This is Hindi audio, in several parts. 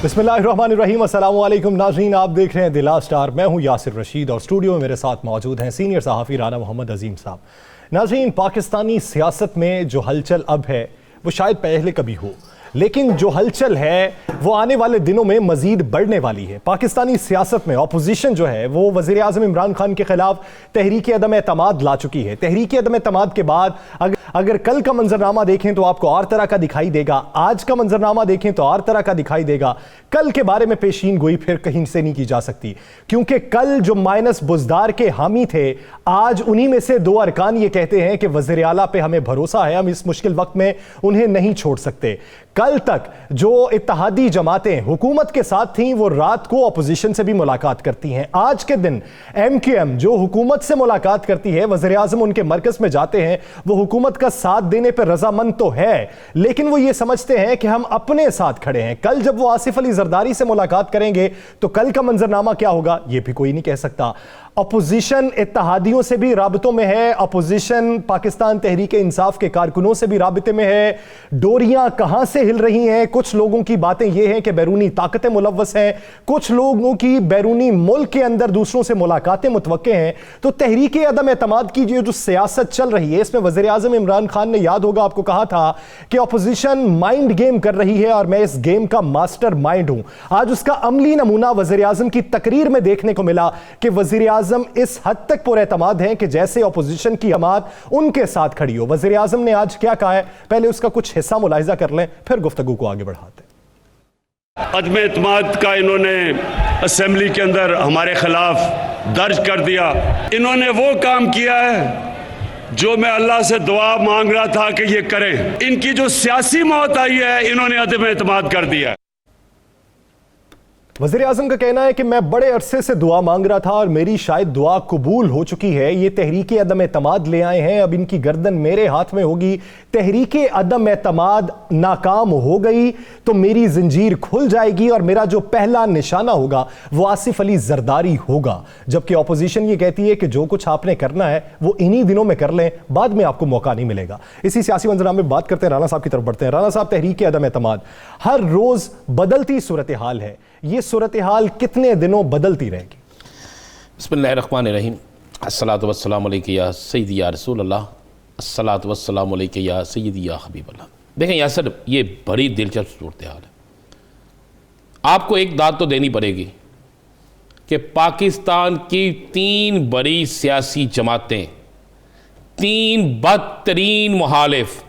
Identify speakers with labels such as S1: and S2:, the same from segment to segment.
S1: बिस्मिल्लाहिर्रहमानिर्रहीम, अस्सलाम वालेकुम नाज़रीन, आप देख रहे हैं द लास्ट स्टार। मैं हूं यासिर रशीद और स्टूडियो में मेरे साथ मौजूद हैं सीनियर सहाफ़ी राना मोहम्मद अजीम साहब। नाज़रीन, पाकिस्तानी सियासत में जो हलचल अब है वो शायद पहले कभी हो, लेकिन जो हलचल है वो आने वाले दिनों में मजीद बढ़ने वाली है। पाकिस्तानी सियासत में अपोजिशन जो है वो वज़ीर आज़म इमरान खान के खिलाफ तहरीक अदम एतमाद ला चुकी है। तहरीक अदम एतमाद के बाद अगर कल का मंजरनामा देखें तो आपको और तरह का दिखाई देगा, आज का मंजरनामा देखें तो और तरह का दिखाई देगा। कल के बारे में पेशीन गोई फिर कहीं से नहीं की जा सकती, क्योंकि कल जो माइनस बुज़दार के हामी थे, आज उन्हीं में से दो अरकान ये कहते हैं कि वज़ीर आला पे हमें भरोसा है, हम इस मुश्किल वक्त में उन्हें नहीं छोड़ सकते। कल तक जो इत्तेहादी जमातें हुकूमत के साथ थीं वो रात को अपोजिशन से भी मुलाकात करती हैं। आज के दिन MQM जो हुकूमत से मुलाकात करती है, वज़ीर आज़म उनके मरकज़ में जाते हैं, वो हुकूमत का साथ देने पर रजामंद तो है, लेकिन वो ये समझते हैं कि हम अपने साथ खड़े हैं। कल जब वो आसिफ अली जरदारी से मुलाकात करेंगे तो कल का मंजरनामा क्या होगा ये भी कोई नहीं कह सकता। अपोजिशन इत्तेहादियों से भी राबतों में है, अपोजिशन पाकिस्तान तहरीक इंसाफ के कारकुनों से भी राबते में है। डोरियां कहां से हिल रही हैं? कुछ लोगों की बातें यह हैं कि बैरूनी ताकतें मुलव्वस हैं, कुछ लोगों की बैरूनी मुल्क के अंदर दूसरों से मुलाकातें मुतवक्के हैं। तो तहरीक अदम एतमाद की जो सियासत चल रही है, इसमें वज़ीर आज़म इमरान खान ने, याद होगा आपको, कहा था कि अपोजिशन माइंड गेम कर रही है और मैं इस गेम का मास्टर माइंड हूं। आज उसका अमली नमूना वज़ीर आज़म की तकरीर में देखने को मिला कि वज़ीर आज़म इस हद तक पुरएतमाद हैं कि जैसे अपोजिशन की जमात उनके साथ खड़ी हो। वज़ीर आज़म ने आज क्या कहा है, पहले उसका कुछ हिस्सा मुलाहिजा कर लें, फिर गुफ्तगू को आगे बढ़ाते हैं।
S2: अदम एतमाद का इन्होंने असेंबली के अंदर हमारे खिलाफ दर्ज कर दिया। इन्होंने वो काम किया है जो मैं अल्लाह से दुआ मांग रहा था कि ये करें। इनकी जो सियासी मौत आई है, इन्होंने अदम एतमाद कर दिया।
S1: वज़ीर आज़म का कहना है कि मैं बड़े अरसे से दुआ मांग रहा था और मेरी शायद दुआ कबूल हो चुकी है। ये तहरीक अदम एतमाद ले आए हैं, अब इनकी गर्दन मेरे हाथ में होगी। तहरीक अदम एतमाद नाकाम हो गई तो मेरी जंजीर खुल जाएगी और मेरा जो पहला निशाना होगा वो आसिफ अली जरदारी होगा। जबकि अपोजिशन ये कहती है कि जो कुछ आपने करना है वो इन्हीं दिनों में कर लें, बाद में आपको मौका नहीं मिलेगा। इसी सियासी मंजराम में बात करते हैं, राना साहब की तरफ बढ़ते हैं। राना साहब, तहरीक अदम एतमाद हर रोज बदलती सूरत हाल है, ये सूरत हाल कितने दिनों बदलती रहेगी?
S3: बिस्मिल्लाहिर्रहमानिर्रहीम, अस्सलातु वस्सलामु अलैका या सय्यदी या रसूल अल्लाह, अस्सलातु वस्सलामु अलैका या सय्यदी या हबीब अल्लाह। देखें यासर, ये बड़ी दिलचस्प सूरत हाल है। आपको एक दाद तो देनी पड़ेगी कि पाकिस्तान की तीन बड़ी सियासी जमातें, तीन बदतरीन मुखालिफ,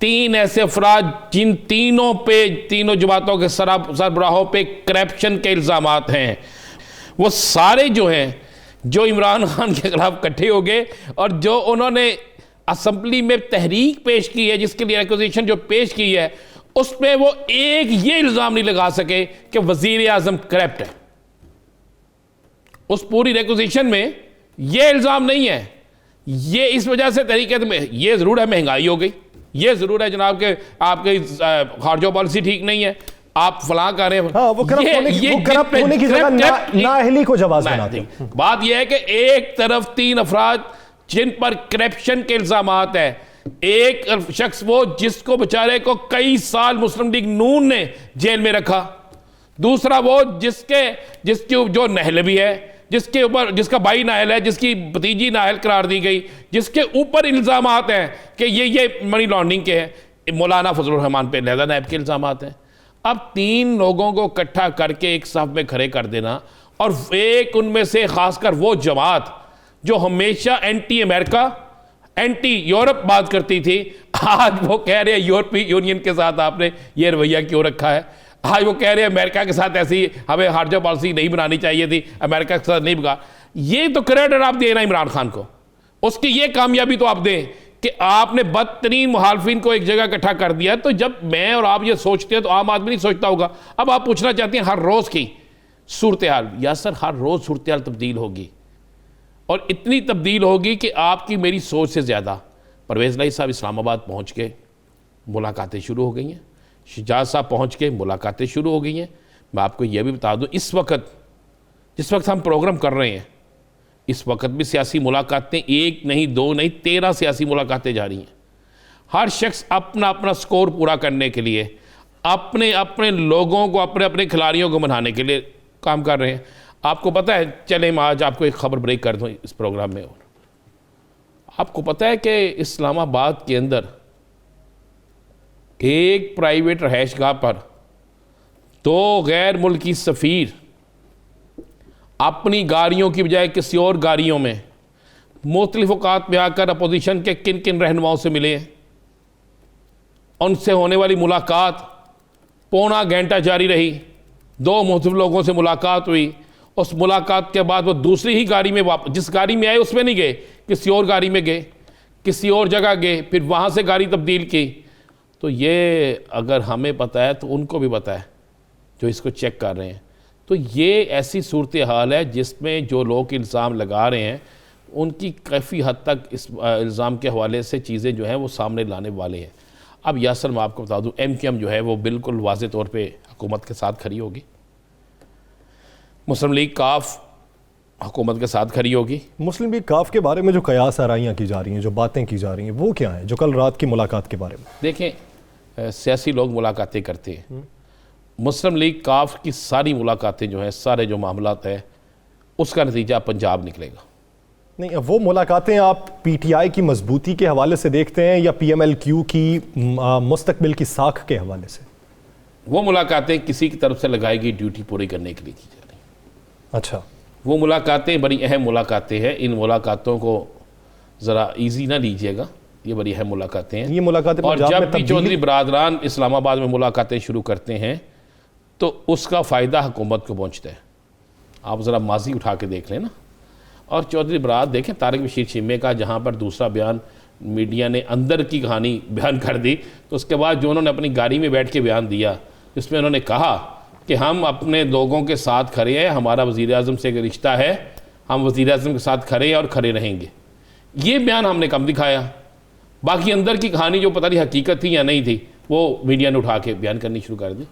S3: तीन ऐसे अफराद जिन तीनों पे, तीनों जमातों के सरबराहों पे करप्शन के इल्ज़ामात हैं, वो सारे जो हैं जो इमरान खान के खिलाफ इकट्ठे हो गए और जो उन्होंने असम्बली में तहरीक पेश की है, जिसके लिए एक्विजिशन जो पेश की है, उस पर वो एक ये इल्ज़ाम नहीं लगा सके कि वज़ीर आज़म करप्ट है। उस पूरी रिक्विजिशन में ये इल्ज़ाम नहीं है। ये इस वजह से तहरीक में ये ज़रूर है महंगाई हो गई, ये जरूर है जनाब के आपकी खारजा पॉलिसी ठीक नहीं है, आप फलां कर रहे हैं।
S1: हाँ, वो करप्ट होने की जगह नाअहली को जवाब बनाते हैं।
S3: बात यह है कि एक तरफ तीन अफराद जिन पर करप्शन के इल्जामात है, एक शख्स वो जिसको बेचारे को कई साल मुस्लिम लीग नून ने जेल में रखा, दूसरा वो जिसकी जो नहल भी है, जिसके ऊपर जिसका भाई नाहल है, जिसकी भतीजी नाहल करार दी गई, जिसके ऊपर इल्ज़ामात हैं कि ये मनी लॉन्ड्रिंग के हैं, मौलाना फजलुर रहमान पे लहदा नायब के इल्ज़ामात हैं। अब तीन लोगों को इकट्ठा करके एक साफ में खड़े कर देना, और एक उनमें से खासकर वो जमात जो हमेशा एंटी अमेरिका, एंटी यूरोप बात करती थी, आज वो कह रहे हैं यूरोपीय यूनियन के साथ आपने ये रवैया क्यों रखा है। आज वो कह रहे हैं अमेरिका के साथ ऐसी हमें खारजा पॉलिसी नहीं बनानी चाहिए थी, अमेरिका के साथ नहीं बगा। ये तो क्रेडिट आप दे रहे हैं इमरान खान को, उसकी ये कामयाबी तो आप दें कि आपने बदतरीन मुखालफिन को एक जगह इकट्ठा कर दिया। तो जब मैं और आप ये सोचते हैं तो आम आदमी नहीं सोचता होगा। अब आप पूछना चाहते हैं हर रोज़ की सूरत हाल, या सर हर रोज़ सूरत हाल तब्दील होगी, और इतनी तब्दील होगी कि आपकी मेरी सोच से ज़्यादा। परवेज़ लाई साहब इस्लामाबाद पहुँच के मुलाकातें शुरू हो गई हैं, शहजाद साहब पहुँच के मुलाकातें शुरू हो गई हैं। मैं आपको यह भी बता दूँ, इस वक्त जिस वक्त हम प्रोग्राम कर रहे हैं, इस वक्त भी सियासी मुलाकातें एक नहीं, दो नहीं, 13 सियासी मुलाकातें जारी हैं। हर शख्स अपना अपना स्कोर पूरा करने के लिए अपने अपने लोगों को, अपने अपने खिलाड़ियों को मनाने के लिए काम कर रहे हैं। आपको पता है, चले मैं आज आपको एक खबर ब्रेक कर दूं इस प्रोग्राम में। आपको पता है कि इस्लामाबाद के अंदर एक प्राइवेट रहायशगाह पर 2 गैर मुल्की सफ़ीर अपनी गाड़ियों की बजाय किसी और गाड़ियों में मुख्तलिफ औकात में आकर अपोजिशन के किन किन रहनुमाओं से मिले हैं। उनसे होने वाली मुलाकात पौना घंटा जारी रही। 2 मुख्तलिफ लोगों से मुलाकात हुई। उस मुलाकात के बाद वो दूसरी ही गाड़ी में जिस गाड़ी में आए उसमें नहीं गए, किसी और गाड़ी में गए, किसी और जगह गए, फिर वहाँ से गाड़ी तब्दील की। तो ये अगर हमें पता है तो उनको भी पता है जो इसको चेक कर रहे हैं। तो ये ऐसी सूरत हाल है जिसमें जो लोग इल्ज़ाम लगा रहे हैं उनकी काफ़ी हद तक इस इल्ज़ाम के हवाले से चीज़ें जो हैं वो सामने लाने वाले हैं। अब यासर मैं आपको बता दूं, MQM जो है वो बिल्कुल वाज़ेह तौर पे हुकूमत के साथ खड़ी होगी। मुस्लिम लीग काफ हुकूमत के साथ खड़ी होगी।
S1: मुस्लिम लीग काफ के बारे में जो कयास आराइयाँ की जा रही हैं, जो बातें की जा रही हैं, वो क्या हैं? जो कल रात की मुलाकात के बारे में
S3: देखें, सियासी लोग मुलाकातें करते हैं। मुस्लिम लीग काफ की सारी मुलाकातें जो हैं, सारे जो मामलात है, उसका नतीजा पंजाब निकलेगा।
S1: नहीं, वो मुलाकातें आप PTI की मजबूती के हवाले से देखते हैं या PMLQ की मुस्तकबिल की साख के हवाले से?
S3: वो मुलाकातें किसी की तरफ से लगाई गई ड्यूटी पूरी करने के लिए की जा रही।
S1: अच्छा,
S3: वो मुलाकातें बड़ी अहम मुलाकातें हैं। इन मुलाकातों को ज़रा इजी ना लीजिएगा, ये बड़ी अहम मुलाकातें हैं।
S1: ये मुलाकातें
S3: और
S1: पंजाब
S3: जब
S1: में
S3: भी
S1: तब्दीली-
S3: चौधरी बरादरान इस्लामाबाद में मुलाकातें शुरू करते हैं तो उसका फ़ायदा हुकूमत को पहुँचता है। आप ज़रा माजी उठा के देख लें ना। और चौधरी बराद देखें, तारिक बशीर चीमे का जहाँ पर दूसरा बयान मीडिया ने अंदर की कहानी बयान कर दी, तो उसके बाद जो उन्होंने अपनी गाड़ी में बैठ के बयान दिया जिसमें उन्होंने कहा कि हम अपने लोगों के साथ खड़े हैं, हमारा वज़ीर-ए-आज़म से एक रिश्ता है, हम वज़ीर-ए-आज़म के साथ खड़े हैं और खड़े रहेंगे, ये बयान हमने कम दिखाया। बाकी अंदर की कहानी जो पता नहीं हकीकत थी या नहीं थी, वो मीडिया ने उठा के बयान करनी शुरू कर दी।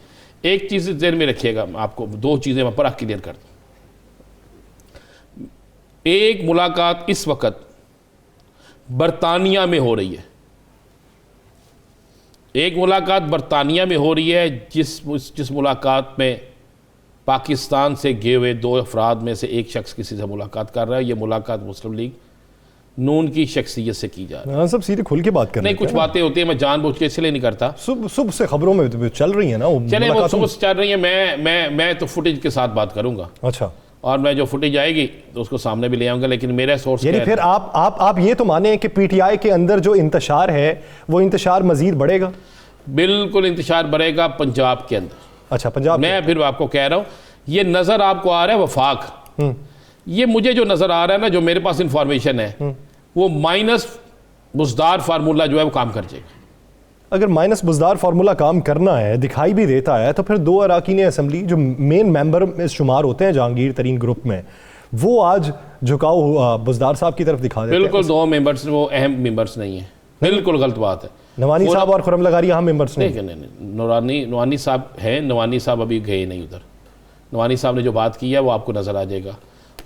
S3: एक चीज़ ज़हन में रखिएगा, आपको 2 चीज़ें मैं बड़ा क्लियर कर दूँ। एक मुलाकात इस वक्त बरतानिया में हो रही है, एक मुलाकात बरतानिया में हो रही है जिस मुलाकात में पाकिस्तान से गए हुए 2 अफराद में से एक शख्स किसी से मुलाकात कर रहा है। ये मुलाकात मुस्लिम लीग नून की शख्सियत से की जा रही है।
S1: सब सीधे खुल के बात कर रहे
S3: नहीं, कुछ बातें होती है, मैं जानबूझ के इसलिए नहीं करता।
S1: सुबह से खबरों में तो चल रही है ना वो
S3: चले, वो
S1: मुलाकातों-
S3: सुबह से चल रही है। मैं तो फुटेज के साथ बात करूंगा।
S1: अच्छा,
S3: और मैं जो फुटेज आएगी तो उसको सामने भी ले आऊंगा। लेकिन मेरा सोर्स
S1: यानी फिर आप ये तो माने कि PTI के अंदर जो इंतशार है वो इंतशार मजीद बढ़ेगा?
S3: बिल्कुल इंतशार बढ़ेगा पंजाब के अंदर।
S1: अच्छा, पंजाब
S3: मैं फिर आपको कह रहा हूँ, ये नज़र आपको आ रहा है वफाक, ये मुझे जो नज़र आ रहा है ना, जो मेरे पास इंफॉर्मेशन है, वो माइनस बुजदार फार्मूला जो है वो काम कर जाएगा।
S1: अगर माइनस बुजदार फार्मूला काम करना है, दिखाई भी देता है, तो फिर 2 अरकान असेंबली जो मेन मेंबर में शुमार होते हैं जहांगीर तरीन ग्रुप में, वो आज झुकाव बुजदार साहब की तरफ दिखा देते हैं।
S3: बिल्कुल 2 मेंबर्स वो अहम मेंबर्स नहीं है, बिल्कुल गलत बात है।
S1: नवानी साहब और खुरम लगारी यहाँ मेंबर्स नहीं।
S3: नहीं, नवानी साहब हैं, नवानी साहब अभी गए नहीं उधर। नवानी साहब ने जो बात की है वो आपको नज़र आ जाएगा।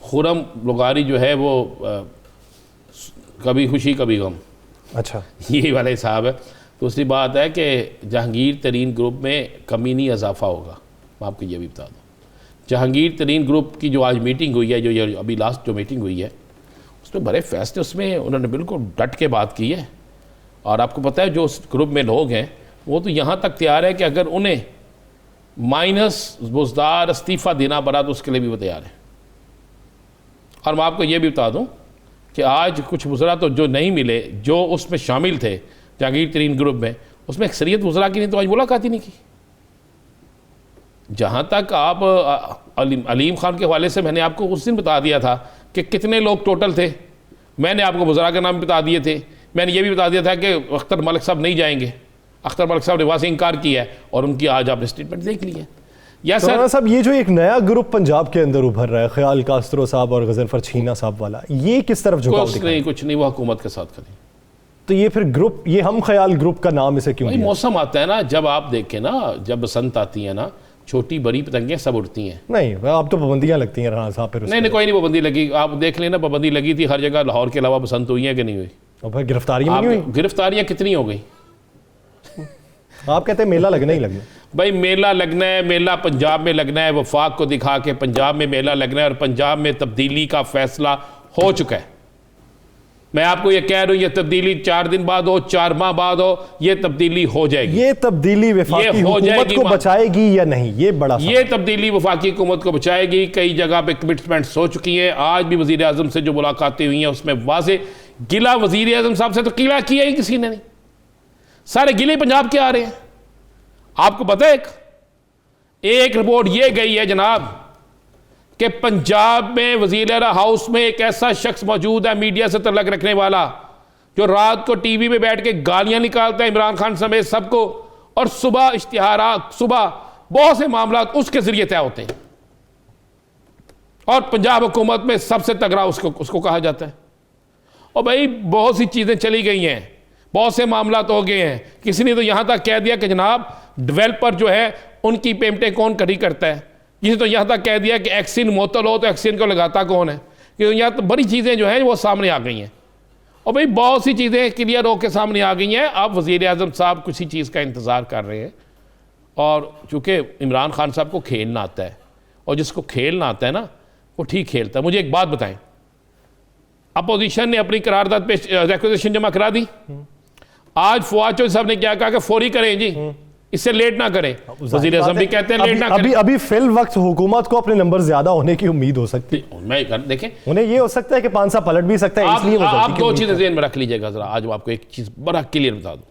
S3: खुरम लगारी जो है वो कभी खुशी कभी गम,
S1: अच्छा,
S3: ये वाला हिसाब है। दूसरी बात है कि जहांगीर तरीन ग्रुप में कमीनी इजाफा होगा। मैं आपको ये भी बता दूँ, जहांगीर तरीन ग्रुप की जो आज मीटिंग हुई है, जो ये अभी लास्ट जो मीटिंग हुई है, उसमें बड़े फैसले, उसमें उन्होंने बिल्कुल डट के बात की है। और आपको पता है जो उस ग्रुप में लोग हैं वो तो यहाँ तक तैयार है कि अगर उन्हें माइनस बुजदार इस्तीफ़ा देना पड़ा तो उसके लिए भी वो तैयार है। और मैं आपको ये भी बता दूँ कि आज कुछ वज़रा तो जो नहीं मिले, जो उसमें शामिल थे जहांगीर तरीन ग्रुप में, उसमें अक्सरियत वज़रा की नहीं तो आज मुलाकात ही नहीं की। जहाँ तक आप अलीम खान के हवाले से मैंने आपको उस दिन बता दिया था कि कितने लोग टोटल थे, मैंने आपको वज़रा के नाम बता दिए थे। मैंने ये भी बता दिया था कि अख्तर मलिक साहब नहीं जाएंगे। अख्तर मलिक साहब ने वहाँ से इनकार किया है और उनकी आज आपने स्टेटमेंट देख ली है। या
S1: सर साहब, ये जो एक नया ग्रुप पंजाब के अंदर उभर रहा है, ख्याल कास्त्रो साहब और गजनफर छीना साहब वाला, ये किस तरफ झुकाव दिखा रहा है?
S3: कुछ नहीं, वो हुकूमत के साथ करें।
S1: तो ये फिर ग्रुप, ये हम ख्याल ग्रुप का नाम इसे क्यों दिया?
S3: मौसम आता है ना, जब आप देखें ना, जब बसंत आती है ना, छोटी बड़ी पतंगें सब उड़ती हैं।
S1: नहीं, अब तो पाबंदियां लगती हैं राना साहब। फिर
S3: नहीं, कोई नहीं पाबंदी लगी। आप देख लेना, पाबंदी लगी थी हर जगह। लाहौर के अलावा बसंत हुई है कि नहीं हुई?
S1: और फिर गिरफ्तारियां नहीं हुई?
S3: गिरफ्तारियां कितनी हो गई?
S1: आप कहते हैं मेला लगना ही लगे।
S3: भाई मेला लगना है, मेला पंजाब में लगना है, वफाक को दिखा के पंजाब में मेला लगना है और पंजाब में तब्दीली का फैसला हो चुका है। मैं आपको ये कह रहा हूं, ये तब्दीली 4 दिन बाद हो, 4 माह बाद हो, ये तब्दीली हो जाएगी।
S1: ये तब्दीली वफाकी हुकूमत को बचाएगी या नहीं, ये बड़ा
S3: ये तब्दीली वफाकी हुकूमत को बचाएगी। कई जगह पे कमिटमेंट्स हो चुकी हैं। आज भी वजीर आजम से जो मुलाकातें हुई हैं उसमें वाज़े गिला वजीर आजम साहब से तो गिला किया ही किसी ने नहीं, सारे गिले पंजाब के आ रहे हैं। आपको पता है एक रिपोर्ट ये गई है जनाब कि पंजाब में वजीर हाउस में एक ऐसा शख्स मौजूद है मीडिया से तल्लुक़ रखने वाला जो रात को टीवी में बैठ के गालियां निकालता है इमरान खान समेत सबको, और सुबह इश्तिहारात, सुबह बहुत से मामला उसके जरिए तय होते हैं और पंजाब हुकूमत में सबसे तगड़ा उसको कहा जाता है। और भाई बहुत सी चीज़ें चली गई हैं, बहुत से मामला तो हो गए हैं। किसी ने तो यहाँ तक कह दिया कि जनाब डेवलपर जो है उनकी पेमेंटें कौन करी करता है। किसी तो यहाँ तक कह दिया कि एक्सिन मोतल हो तो एक्सिन को लगाता कौन है। कि यहाँ तो बड़ी चीज़ें जो हैं वो सामने आ गई हैं और भाई बहुत सी चीज़ें क्लियर होकर सामने आ गई हैं। अब वज़ीर आज़म साहब किसी चीज़ का इंतज़ार कर रहे हैं और चूँकि इमरान खान साहब को खेलना आता है और जिसको खेलना आता है ना वो ठीक खेलता है। मुझे एक बात बताएं, अपोजिशन ने अपनी करारदाद पे रिक्वेजिशन जमा करा दी। आज फवाद चौधरी साहब ने क्या कहा कि फौरी करें जी, इससे लेट ना करें। वज़ीर आज़म भी कहते हैं लेट ना करें।
S1: अभी फिल वक्त हुकूमत को अपने नंबर ज्यादा होने की उम्मीद हो सकती है।
S3: मैं देखें,
S1: उन्हें ये हो सकता है कि 5 साल पलट भी सकता है, इसलिए
S3: आप 2 चीजें ज़हन में रख लीजिएगा जरा। आज आपको एक चीज बड़ा क्लियर बता दूं,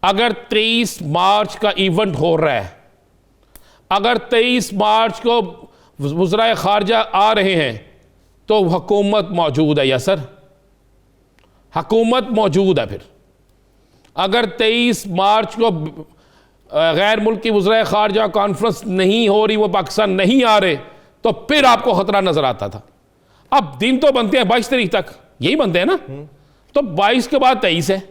S3: अगर 23 मार्च का इवेंट हो रहा है, अगर 23 मार्च को वज़राए खारजा आ रहे हैं तो हुकूमत मौजूद है या सर, हुकूमत मौजूद है। फिर अगर 23 मार्च को गैर मुल्की वज़राए खारजा कॉन्फ्रेंस नहीं हो रही, वो पाकिस्तान नहीं आ रहे, तो फिर आपको खतरा नजर आता था। अब दिन तो बनते हैं 22 तारीख तक, यही बनते हैं ना, तो 22 के बाद 23 है।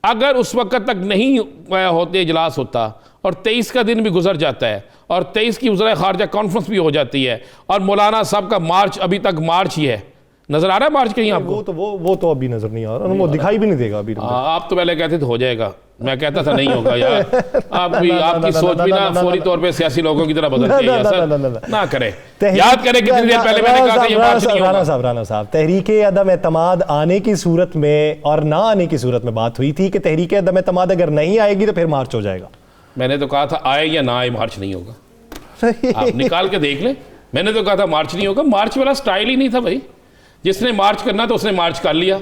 S3: अगर उस वक्त तक नहीं होते इजलास होता और 23 का दिन भी गुजर जाता है और 23 की वज़राए खारजा कॉन्फ्रेंस भी हो जाती है और मौलाना साहब का मार्च अभी तक मार्च ही है, नजर आ रहा है मार्च कहीं आपको?
S1: वो तो अभी नजर नहीं आ रहा, वो दिखाई भी नहीं देगा अभी।
S3: आप तो पहले कहते थे हो जाएगा, मैं कहता था नहीं होगा यार। आपकी सोच भी ना फौरी तौर पे सियासी लोगों की तरह बदलती है सर, ना करें। याद करें कितनी देर पहले मैंने कहा था ये मार्च नहीं होगा।
S1: राना साहब, तहरीके अदम एतमाद आने की सूरत में और ना आने की सूरत में बात हुई थी कि तहरीके अदम एतमाद अगर नहीं आएगी तो फिर मार्च हो जाएगा।
S3: मैंने तो कहा था आए या ना आए मार्च नहीं होगा। आप निकाल के देख लें, मैंने तो कहा था मार्च नहीं होगा। मार्च वाला स्टाइल ही नहीं था भाई। जिसने मार्च करना तो उसने मार्च कर लिया,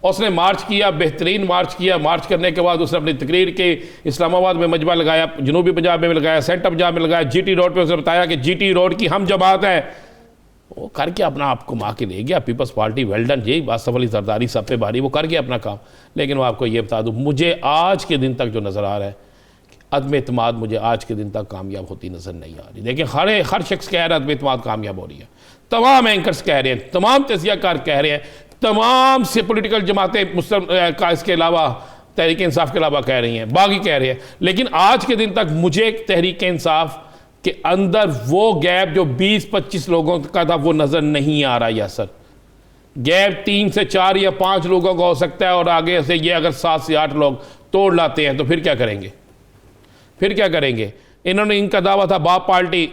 S3: उसने मार्च किया, बेहतरीन मार्च किया। मार्च करने के बाद उसने अपनी तकरीर के इस्लामाबाद में मजमा लगाया, जनूबी पंजाब में लगाया, सेंट्रल पंजाब में लगाया, जीटी रोड पे उसने बताया कि जीटी रोड की हम जमात है। वो करके अपना आप घुमा के ले गया। पीपल्स पार्टी वेल डन, यही आसफ अली जरदारी सब पे भारी, वो कर गया अपना काम। लेकिन वो आपको ये बता दूँ, मुझे आज के दिन तक जो नज़र आ रहा है अदम एतमाद, मुझे आज के दिन तक कामयाब होती नज़र नहीं आ रही। देखिए हर शख्स कह रहा है अदम एतमाद कामयाब हो रही है, तमाम एंकर्स कह रहे हैं, तमाम तज़कियाकार कह रहे हैं, तमाम से पॉलिटिकल जमातें मुस्लिम का इसके अलावा तहरीक इंसाफ के अलावा कह रही हैं, बागी कह रहे हैं। लेकिन आज के दिन तक मुझे तहरीक इंसाफ के अंदर वो गैप जो 20-25 लोगों का था वो नज़र नहीं आ रहा है सर। गैप 3 से 4 या 5 लोगों का हो सकता है और आगे से ये अगर 7 से 8 लोग तोड़ लाते हैं तो फिर क्या करेंगे? फिर क्या करेंगे? इन्होंने इनका दावा था बाप पार्टी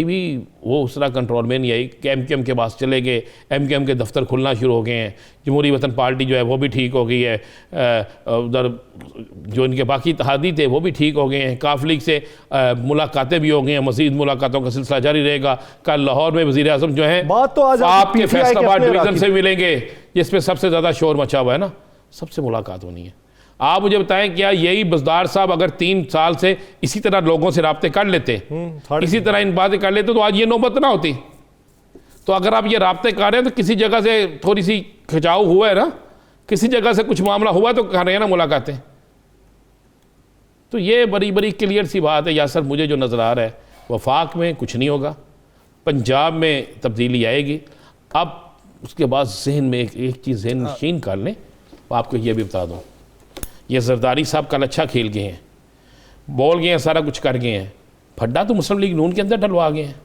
S3: भी वो उस तरह कंट्रोल में नहीं आई कि एमकेएम के पास चले गए, एमकेएम के दफ्तर खुलना शुरू हो गए हैं। जमहूरी वतन पार्टी जो है वो भी ठीक हो गई है, उधर जो इनके बाकी इत्तेहादी थे वो भी ठीक हो गए हैं। काफ लीग से मुलाकातें भी हो गई हैं, मज़ीद मुलाकातों का सिलसिला जारी रहेगा। कल लाहौर में वज़ीर आज़म जो है आपके फैसलाबाद डिवीज़न से मिलेंगे, जिसमें सबसे ज़्यादा शोर मचा हुआ है ना, सबसे मुलाकात होनी है। आप मुझे बताएं क्या यही बज़दार साहब अगर 3 साल से इसी तरह लोगों से राब्ते कर लेते, इसी तरह इन बातें कर लेते, तो आज ये नौबत ना होती। तो अगर आप ये राब्ते कर रहे हैं तो किसी जगह से थोड़ी सी खिंचाव हुआ है ना, किसी जगह से कुछ मामला हुआ तो कर रहे हैं ना मुलाकातें। तो ये बड़ी बड़ी क्लियर सी बात है यासर। मुझे जो नज़र आ रहा है वफाक में कुछ नहीं होगा, पंजाब में तब्दीली आएगी। अब उसके बाद जहन में एक चीज़ जहन नशीन कर लें, आपको ये भी बता दूँ, ये जरदारी साहब कल अच्छा खेल गए हैं, बोल गए हैं, सारा कुछ कर गए हैं। फड्डा तो मुस्लिम लीग नून के अंदर डलवा गए हैं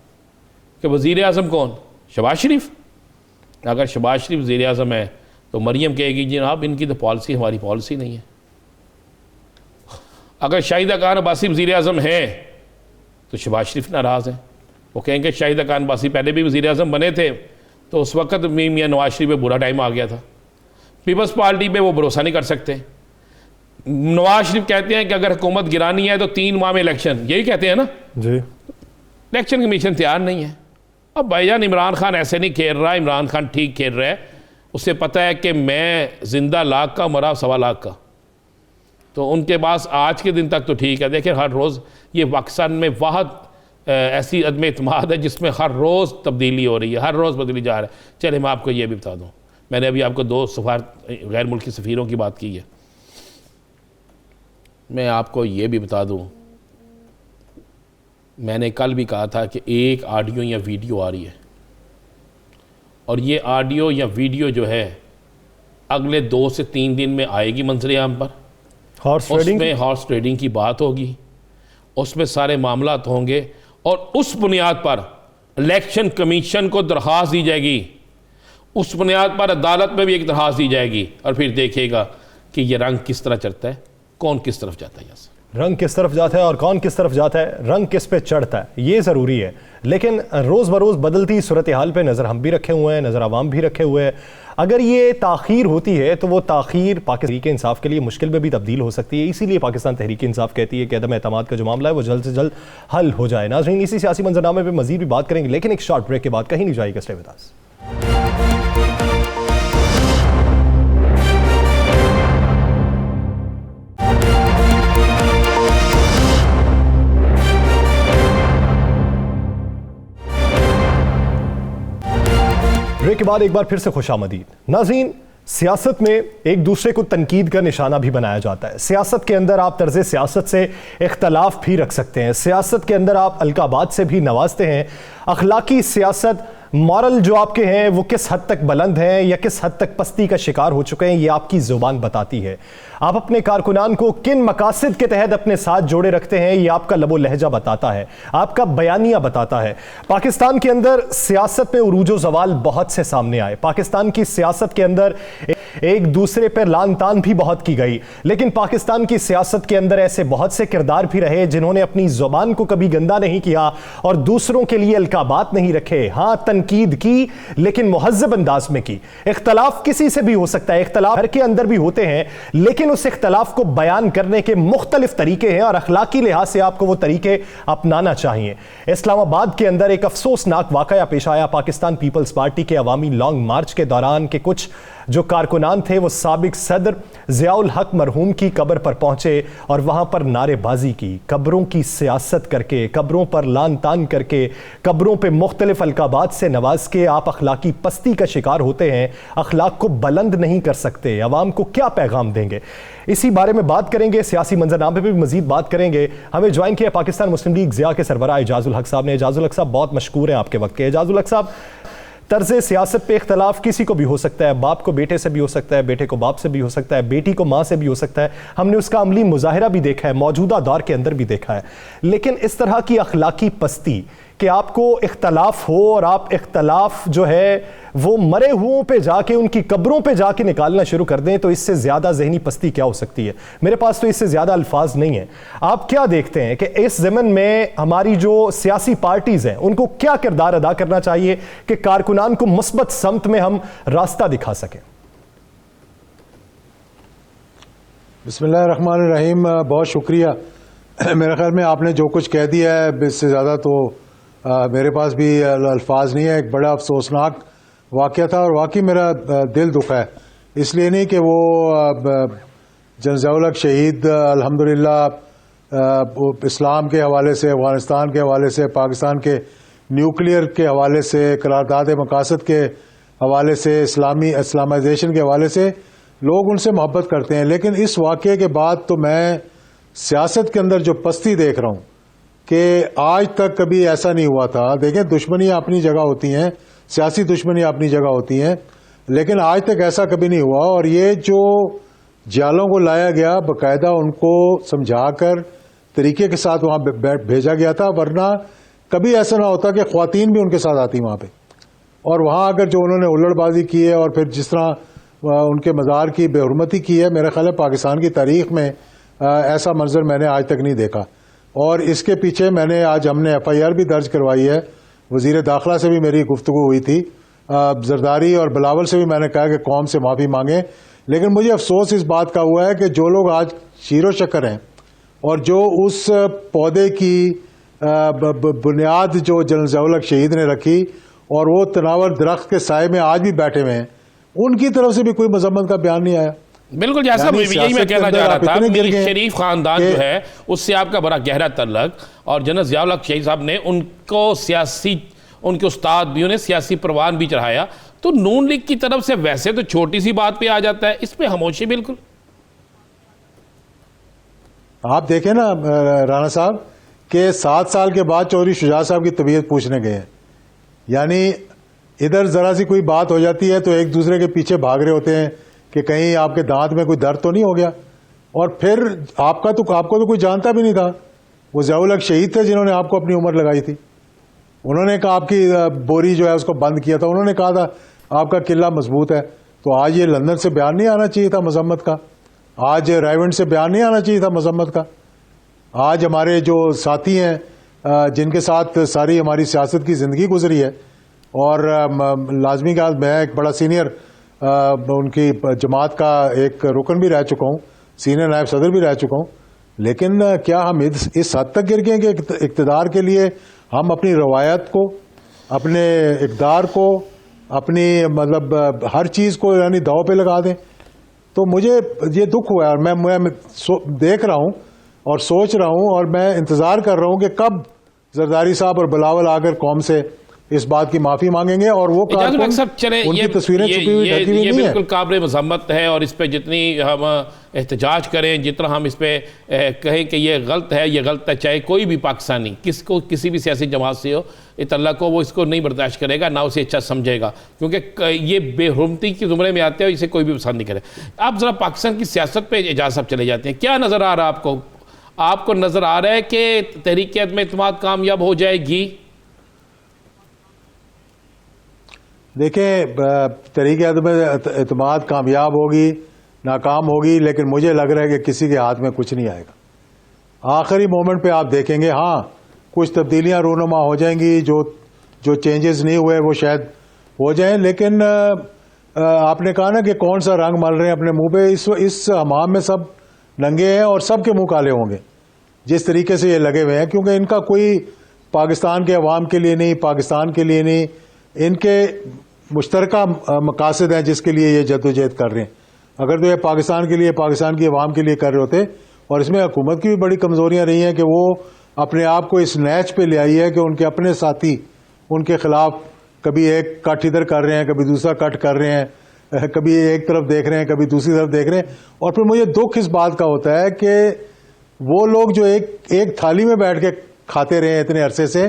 S3: कि वज़ीर आज़म कौन? शहबाज शरीफ। अगर शहबाज शरीफ वज़ीर आज़म है तो मरियम कहेगी जनाब इनकी तो पॉलिसी हमारी पॉलिसी नहीं है। अगर शाहिदा खान अब्बासी वज़ीर आज़म हैं तो शहबाज शरीफ नाराज़ हैं। वो कहेंगे शाहिदा खान अब्बासी पहले भी वज़ीर आज़म बने थे तो उस वक्त मियाँ नवाज शरीफ पे बुरा टाइम आ गया था। पीपल्स पार्टी पे वो भरोसा नहीं कर सकते। नवाज शरीफ कहते हैं कि अगर हुकूमत गिरानी है तो 3 माह में इलेक्शन, यही कहते हैं ना
S1: जी।
S3: इलेक्शन कमीशन तैयार नहीं है। अब भाईजान इमरान खान ऐसे नहीं खेल रहा, इमरान खान ठीक खेल रहा है। उसे पता है कि मैं जिंदा लाख का मरा 1.25 लाख का, तो उनके पास आज के दिन तक तो ठीक है। देखिए हर रोज़ ये पाकिस्तान में वाहद ऐसी अदम एतमाद है जिसमें हर रोज़ तब्दीली हो रही है, हर रोज़ बदली जा रहा है। चले मैं आपको ये भी बता दूँ, मैंने अभी आपको 2 गैर मुल्की सफ़ीरों की बात की है। मैं आपको ये भी बता दूँ, मैंने कल भी कहा था कि एक ऑडियो या वीडियो आ रही है और ये ऑडियो या वीडियो जो है अगले 2 से 3 दिन में आएगी मंजर-ए-आम पर। उसमें हॉर्स ट्रेडिंग की बात होगी, उसमें सारे मामलात होंगे और उस बुनियाद पर इलेक्शन कमीशन को दरख्वास्त दी जाएगी, उस बुनियाद पर अदालत में भी एक दरख्वास्त दी जाएगी और फिर देखिएगा कि ये रंग किस तरह चढ़ता है, कौन किस तरफ जाता है। यहाँ से
S1: रंग किस तरफ जाता है और कौन किस तरफ जाता है, रंग किस पे चढ़ता है, ये ज़रूरी है। लेकिन रोज़ बरोज़ बदलती सूरत हाल पे नज़र हम भी रखे हुए हैं, नज़र आवाम भी रखे हुए हैं। अगर ये ताख़ीर होती है तो वो ताख़ीर पाकिस्तान तहरीक इंसाफ के लिए मुश्किल में भी तब्दील हो सकती है। इसीलिए पाकिस्तान तहरीक इंसाफ कहती है कि अदम एतमाद का जो मामला है वो जल्द से जल्द हल हो जाए। नाज़रीन, इसी सियासी मंजरनामे पर मज़ीद भी बात करेंगे, लेकिन एक शॉर्ट ब्रेक के बाद कहीं नहीं जाएगा। Stay with us. ब्रेक के बाद एक बार फिर से खुशामदीद। नाज़रीन, सियासत में एक दूसरे को तनकीद का निशाना भी बनाया जाता है। सियासत के अंदर आप तर्ज़ सियासत से इख्तलाफ भी रख सकते हैं, सियासत के अंदर आप अलकाबात से भी नवाजते हैं। अखलाकी सियासत, मॉरल जो आपके हैं वो किस हद तक बुलंद हैं या किस हद तक पस्ती का शिकार हो चुके हैं, ये आपकी ज़ुबान बताती है। आप अपने कारकुनान को किन मकासद के तहत अपने साथ जोड़े रखते हैं, ये आपका लबो लहजा बताता है, आपका बयानिया बताता है। पाकिस्तान के अंदर सियासत में उरूजो ज़वाल बहुत से सामने आए। पाकिस्तान की सियासत के अंदर एक दूसरे पर लान तान भी बहुत की गई, लेकिन पाकिस्तान की सियासत के अंदर ऐसे बहुत से किरदार भी रहे जिन्होंने अपनी ज़ुबान को कभी गंदा नहीं किया और दूसरों के लिए अलकाबात नहीं रखे। हाँ, तनकीद की, लेकिन मुहज़्ज़ब अंदाज में की। इख्तलाफ किसी से भी हो सकता है, इख्तलाफ घर के अंदर भी होते हैं, लेकिन उस इख्तलाफ को बयान करने के मुख्तलिफ तरीके हैं और अखलाकी लिहाज से आपको वो तरीके अपनाना चाहिए। इस्लामाबाद के अंदर एक अफसोसनाक वाकया पेश आया पाकिस्तान पीपल्स पार्टी के अवामी लॉन्ग मार्च के दौरान के कुछ जो कारकुनान थे वो साबिक सदर ज़ियाउल हक मरहूम की कब्र पर पहुंचे और वहां पर नारेबाजी की, कब्रों की सियासत करके, कब्रों पर लान तान करके, कब्रों पे मुख्तलिफ अलकाबात से नवाज के आप अखलाकी पस्ती का शिकार होते हैं, अखलाक को बुलंद नहीं कर सकते। अवाम को क्या पैगाम देंगे, इसी बारे में बात करेंगे। सियासी मंजरनामे पर भी मजीद बात करेंगे। हमें ज्वाइन किया पाकिस्तान मुस्लिम लीग ज़िया के सरबराह एजाजुल हक साहब ने। एजाजुल हक साहब, बहुत मशकूर हैं आपके वक्त के। एजाजुल हक साहब, तर्ज सियासत पे इख्तलाफ किसी को भी हो सकता है, बाप को बेटे से भी हो सकता है, बेटे को बाप से भी हो सकता है, बेटी को माँ से भी हो सकता है। हमने उसका अमली मुजाहिरा भी देखा है, मौजूदा दौर के अंदर भी देखा है। लेकिन इस तरह की अखलाकी पस्ती कि आपको इख्तलाफ हो और आप इख्तलाफ जो है वो मरे हुओं पे जाके, उनकी कब्रों पे जाके निकालना शुरू कर दें, तो इससे ज़्यादा ज़हनी पस्ती क्या हो सकती है? मेरे पास तो इससे ज़्यादा अल्फाज नहीं है। आप क्या देखते हैं कि इस ज़मन में हमारी जो सियासी पार्टीज़ हैं उनको क्या किरदार अदा करना चाहिए कि कारकुनान को मुस्बत समत में हम रास्ता दिखा सकें?
S4: बिस्मिल्लाहिर्रहमानिर्रहीम। बहुत शुक्रिया। मेरे ख्याल में आपने जो कुछ कह दिया है इससे ज़्यादा तो मेरे पास भी अल्फाज नहीं है। एक बड़ा अफसोसनाक वाक़या था और वाकई मेरा दिल दुखा है। इसलिए नहीं कि वो जनरल ज़ियाउल हक शहीद अल्हम्दुलिल्लाह इस्लाम के हवाले से, अफ़गानिस्तान के हवाले से, पाकिस्तान के न्यूक्लियर के हवाले से, करारदाद मकासद के हवाले से, इस्लामाइजेशन के हवाले से लोग उनसे मोहब्बत करते हैं। लेकिन इस वाक़े के बाद तो मैं सियासत के अंदर जो पस्ती देख रहा हूँ कि आज तक कभी ऐसा नहीं हुआ था। देखें, दुश्मनियाँ अपनी जगह होती हैं, सियासी दुश्मनियाँ अपनी जगह होती हैं, लेकिन आज तक ऐसा कभी नहीं हुआ। और ये जो जालों को लाया गया, बाकायदा उनको समझाकर तरीके के साथ वहाँ भेजा गया था, वरना कभी ऐसा ना होता कि ख्वातीन भी उनके साथ आती वहाँ पे। और वहाँ अगर जो उन्होंने उल्लड़बाजी की है और फिर जिस तरह उनके मज़ार की बेहुरमती की है, मेरा ख्याल है पाकिस्तान की तारीख में ऐसा मंजर मैंने आज तक नहीं देखा। और इसके पीछे हमने FIR भी दर्ज करवाई है। वजीर दाखिला से भी मेरी गुफ्तगू हुई थी, जरदारी और बिलावल से भी मैंने कहा कि कौम से माफ़ी मांगे। लेकिन मुझे अफसोस इस बात का हुआ है कि जो लोग आज शीरो शक्कर हैं और जो उस पौधे की बुनियाद जो जनरल ज़िया-उल-हक शहीद ने रखी और वो तनावर दरख्त के साए में आज भी बैठे हुए हैं, उनकी तरफ से भी कोई मजम्मत का बयान नहीं आया।
S3: बिल्कुल, जैसा यही मैं कहना चाह रहा था, मीर शरीफ खानदान जो है उससे आपका बड़ा गहरा तल्लक, और जनरल ज़िया-उल-हक शहीद साहब ने उनके उस्ताद भी, उन्हें सियासी परवान भी चढ़ाया। तो नून लीग की तरफ से वैसे तो छोटी सी बात पे आ जाता है, इस पे खामोशी बिल्कुल।
S4: आप देखें ना राणा साहब के 7 साल के बाद चौधरी शुजात साहब की तबीयत पूछने गए हैं, यानी इधर जरा सी कोई बात हो जाती है तो एक दूसरे के पीछे भाग रहे होते हैं कि कहीं आपके दांत में कोई दर्द तो नहीं हो गया। और फिर आपको तो कोई जानता भी नहीं था। वो ज़िया-उल-हक शहीद थे जिन्होंने आपको अपनी उम्र लगाई थी। उन्होंने कहा आपकी बोरी जो है उसको बंद किया था, उन्होंने कहा था आपका किला मजबूत है। तो आज ये लंदन से बयान नहीं आना चाहिए था मजम्मत का, आज रायवंड से बयान नहीं आना चाहिए था मजम्मत का। आज हमारे जो साथी हैं जिनके साथ सारी हमारी सियासत की ज़िंदगी गुजरी है, और लाजमी का मैं एक बड़ा सीनियर उनकी जमात का एक रुकन भी रह चुका हूँ, सीनियर नायब सदर भी रह चुका हूँ, लेकिन क्या हम इस हद तक गिर गए कि इक़्तिदार के लिए हम अपनी रवायत को, अपने इक़्तिदार को, अपनी मतलब हर चीज़ को यानी दाव पे लगा दें। तो मुझे ये दुख हुआ है, और मैं देख रहा हूँ और सोच रहा हूँ और मैं इंतज़ार कर रहा हूँ कि कब जरदारी साहब और बिलावल आकर कौम से इस बात की माफी मांगेंगे। और वो उनकी तस्वीरें छुपी हुई ढकी हुई नहीं है।
S3: बिल्कुल काबिल मज़म्मत है, और इस पे जितनी हम एहतजाज करें, जितना हम इस पे कहें कि ये गलत है, चाहे कोई भी पाकिस्तानी किसी भी सियासी जमात से हो, इतल्ला को वो इसको नहीं बर्दाश्त करेगा, ना उसे अच्छा समझेगा, क्योंकि ये बेहुरमती की ज़ुमरे में आते हैं, इसे कोई भी पसंद नहीं करे। आप ज़रा पाकिस्तान की सियासत पे एजाज साहब चले जाते हैं, क्या नज़र आ रहा है आपको नज़र आ रहा है कि तहरीक अदम एतमाद कामयाब हो जाएगी?
S4: देखें, तहरीक अदम एतमाद कामयाब होगी, नाकाम होगी, लेकिन मुझे लग रहा है कि किसी के हाथ में कुछ नहीं आएगा। आखिरी मोमेंट पे आप देखेंगे, हाँ कुछ तब्दीलियां रूनुमा हो जाएंगी, जो चेंजेस नहीं हुए वो शायद हो जाएं, लेकिन आपने कहा ना कि कौन सा रंग मल रहे हैं अपने मुंह पे, इस हमाम में सब नंगे हैं और सब के मुंह काले होंगे जिस तरीके से ये लगे हुए हैं, क्योंकि इनका कोई पाकिस्तान के अवाम के लिए नहीं, पाकिस्तान के लिए नहीं, इनके मुश्तरका मकासद हैं जिसके लिए ये जद्दोजहद कर रहे हैं। अगर तो ये पाकिस्तान के लिए, पाकिस्तान की अवाम के लिए कर रहे होते, और इसमें हुकूमत की भी बड़ी कमजोरियां रही हैं कि वो अपने आप को इस नैच पे ले आई है कि उनके अपने साथी उनके खिलाफ कभी एक कट इधर कर रहे हैं, कभी दूसरा कट कर रहे हैं, कभी एक तरफ देख रहे हैं, कभी दूसरी तरफ देख रहे हैं। और फिर मुझे दुख इस बात का होता है कि वो लोग जो एक थाली में बैठ के खाते रहे इतने अरसे से,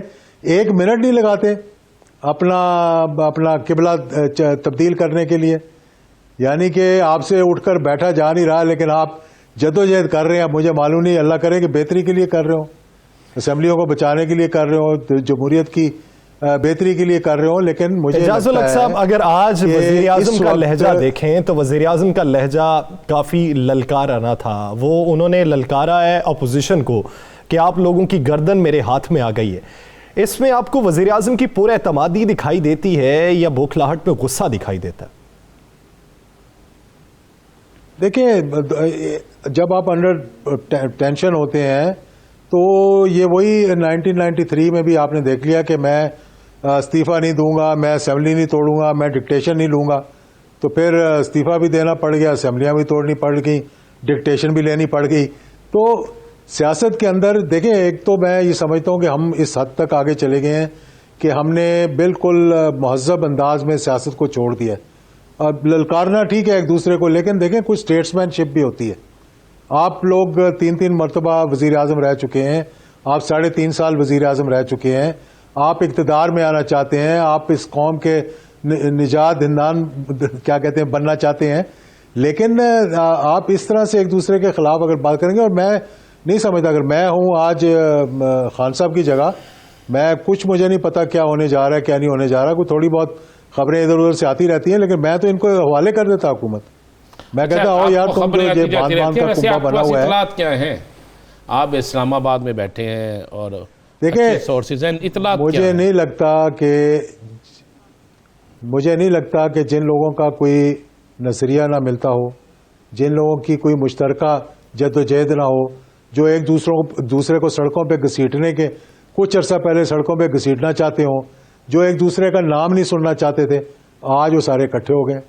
S4: 1 मिनट नहीं लगाते अपना किबला तब्दील करने के लिए। यानी कि आपसे उठकर बैठा जा नहीं रहा, लेकिन आप जद्दोजहद कर रहे हैं। मुझे मालूम नहीं, अल्लाह करे कि बेहतरी के लिए कर रहे हो, असम्बलियों को बचाने के लिए कर रहे हो, जमहूरियत की बेहतरी के लिए कर रहे हो, लेकिन मुझे
S1: एजाज़ुल-हक साहब, अगर आज वज़ीर आज़म का लहजा देखें तो वज़ीर आज़म का लहजा काफ़ी ललकाराना था। वो उन्होंने ललकारा है अपोजिशन को कि आप लोगों की गर्दन मेरे हाथ में आ गई है। इसमें आपको वज़ीर आज़म की पूरा एतमादी दिखाई देती है या बौखलाहट में गुस्सा दिखाई देता है?
S4: देखिए, जब आप अंडर टेंशन होते हैं तो ये वही 1993 में भी आपने देख लिया कि मैं इस्तीफ़ा नहीं दूंगा, मैं असेंबली नहीं तोड़ूंगा, मैं डिक्टेशन नहीं लूंगा। तो फिर इस्तीफ़ा भी देना पड़ गया, असेंबलियां भी तोड़नी पड़ गई, डिक्टेशन भी लेनी पड़ गई। तो सियासत के अंदर देखें, एक तो मैं ये समझता हूँ कि हम इस हद तक आगे चले गए हैं कि हमने बिल्कुल महज़ब अंदाज में सियासत को छोड़ दिया। अब ललकारना ठीक है एक दूसरे को, लेकिन देखें कुछ स्टेट्समैनशिप भी होती है। आप लोग 3-3 मरतबा वज़ीर आज़म रह चुके हैं, आप 3.5 साल वज़ीर आज़म रह चुके हैं, आप इक़्तिदार में आना चाहते हैं, आप इस कौम के निजात हिंदान क्या कहते हैं बनना चाहते हैं, लेकिन आप इस तरह से एक दूसरे के खिलाफ अगर बात करेंगे, और मैं नहीं समझता, अगर मैं हूँ आज खान साहब की जगह, मुझे नहीं पता क्या होने जा रहा है क्या नहीं होने जा रहा, कोई थोड़ी बहुत खबरें इधर उधर से आती रहती हैं, लेकिन मैं तो इनको हवाले कर देता हुकूमत। मैं कहता हूँ यार तुम जो ये बांध बांध का कुंभा बना हुआ है।
S3: क्या है, आप इस्लामाबाद में बैठे हैं और
S4: देखिए
S3: सोर्सेज हैं, इतलात
S4: मुझे नहीं लगता कि जिन लोगों का कोई नजरिया ना मिलता हो, जिन लोगों की कोई मुश्तरका जद्दोजहद ना हो, जो एक दूसरे को सड़कों पे घसीटने के कुछ अर्सा पहले सड़कों पे घसीटना चाहते हों, जो एक दूसरे का नाम नहीं सुनना चाहते थे, आज वो सारे इकट्ठे हो गए।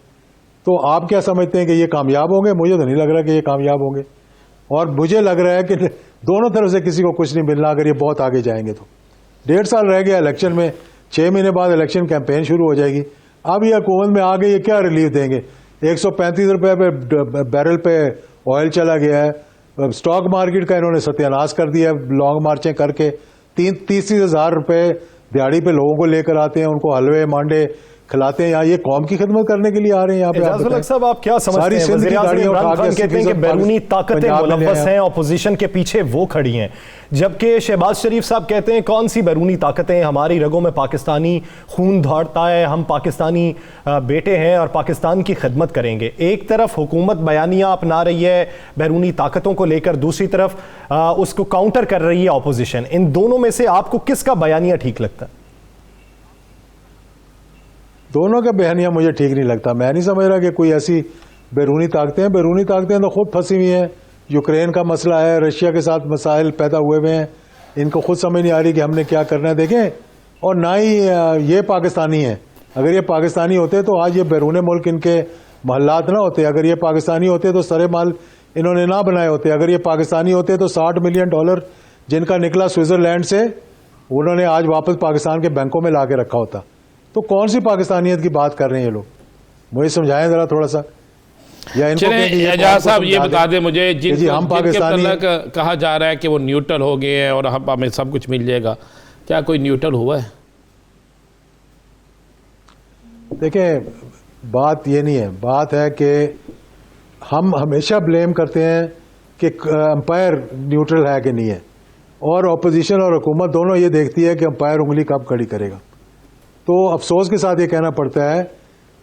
S4: तो आप क्या समझते हैं कि ये कामयाब होंगे? मुझे तो नहीं लग रहा कि ये कामयाब होंगे, और मुझे लग रहा है कि दोनों तरफ से किसी को कुछ नहीं मिलना अगर ये बहुत आगे जाएंगे तो। 1.5 साल रह गया इलेक्शन में, 6 महीने बाद इलेक्शन कैंपेन शुरू हो जाएगी। अब ये हुकूमत में आगे ये क्या रिलीफ देंगे? 135 रुपए पे बैरल पे ऑयल चला गया है, स्टॉक मार्केट का इन्होंने सत्यानाश कर दिया, लॉन्ग मार्चें करके 30 हज़ार रुपए दिहाड़ी पे लोगों को लेकर आते हैं, उनको हलवे मांडे खिलाते हैं। यहाँ ये कौम की खिदमत करने के लिए आ रहे हैं यहाँ पे।
S1: साहब आप क्या समझते हैं? वज़ीर-ए-आज़म इमरान खान कहते हैं कि बैरूनी ताकतें मुलव्वस हैं, ऑपोजिशन के पीछे वो खड़ी हैं, जबकि शहबाज शरीफ साहब कहते हैं कौन सी बैरूनी ताकतें, हमारी रगों में पाकिस्तानी खून दौड़ता है, हम पाकिस्तानी बेटे हैं और पाकिस्तान की खिदमत करेंगे। एक तरफ हुकूमत बयानियां अपना रही है बैरूनी ताकतों को लेकर, दूसरी तरफ उसको काउंटर कर रही है ऑपोजिशन। इन दोनों में से आपको किसका बयानिया ठीक लगता है?
S4: दोनों का बयानिया मुझे ठीक नहीं लगता। मैं नहीं समझ रहा कि कोई ऐसी बैरूनी ताकतें हैं। बैरूनी ताकतें तो खुद फंसी हुई हैं। यूक्रेन का मसला है, रशिया के साथ मसाइल पैदा हुए हुए हैं, इनको खुद समझ नहीं आ रही कि हमने क्या करना है। देखें, और ना ही ये पाकिस्तानी हैं। अगर ये पाकिस्तानी होते तो आज ये बैरून मुल्क इनके महल्लात ना होते। अगर ये पाकिस्तानी होते तो सरे माल इन्होंने ना बनाए होते। अगर ये पाकिस्तानी होते तो $60 मिलियन जिनका निकला स्विट्जरलैंड से, उन्होंने आज वापस पाकिस्तान के बैंकों में ला के रखा होता। तो कौन सी पाकिस्तानियत की बात कर रहे हैं ये लोग? मुझे समझाएं जरा थोड़ा सा। या इनको
S3: एजाज साहब ये बता दें मुझे,
S4: हम पाकिस्तानी
S3: कहा जा रहा है कि वो न्यूट्रल हो गए हैं और हमें सब कुछ मिल जाएगा, क्या कोई न्यूट्रल हुआ है?
S4: देखें, बात ये नहीं है। बात है कि हम हमेशा ब्लेम करते हैं कि अंपायर न्यूट्रल है कि नहीं है, और अपोजिशन और हुकूमत दोनों ये देखती है कि अंपायर उंगली कब खड़ी करेगा। तो अफसोस के साथ ये कहना पड़ता है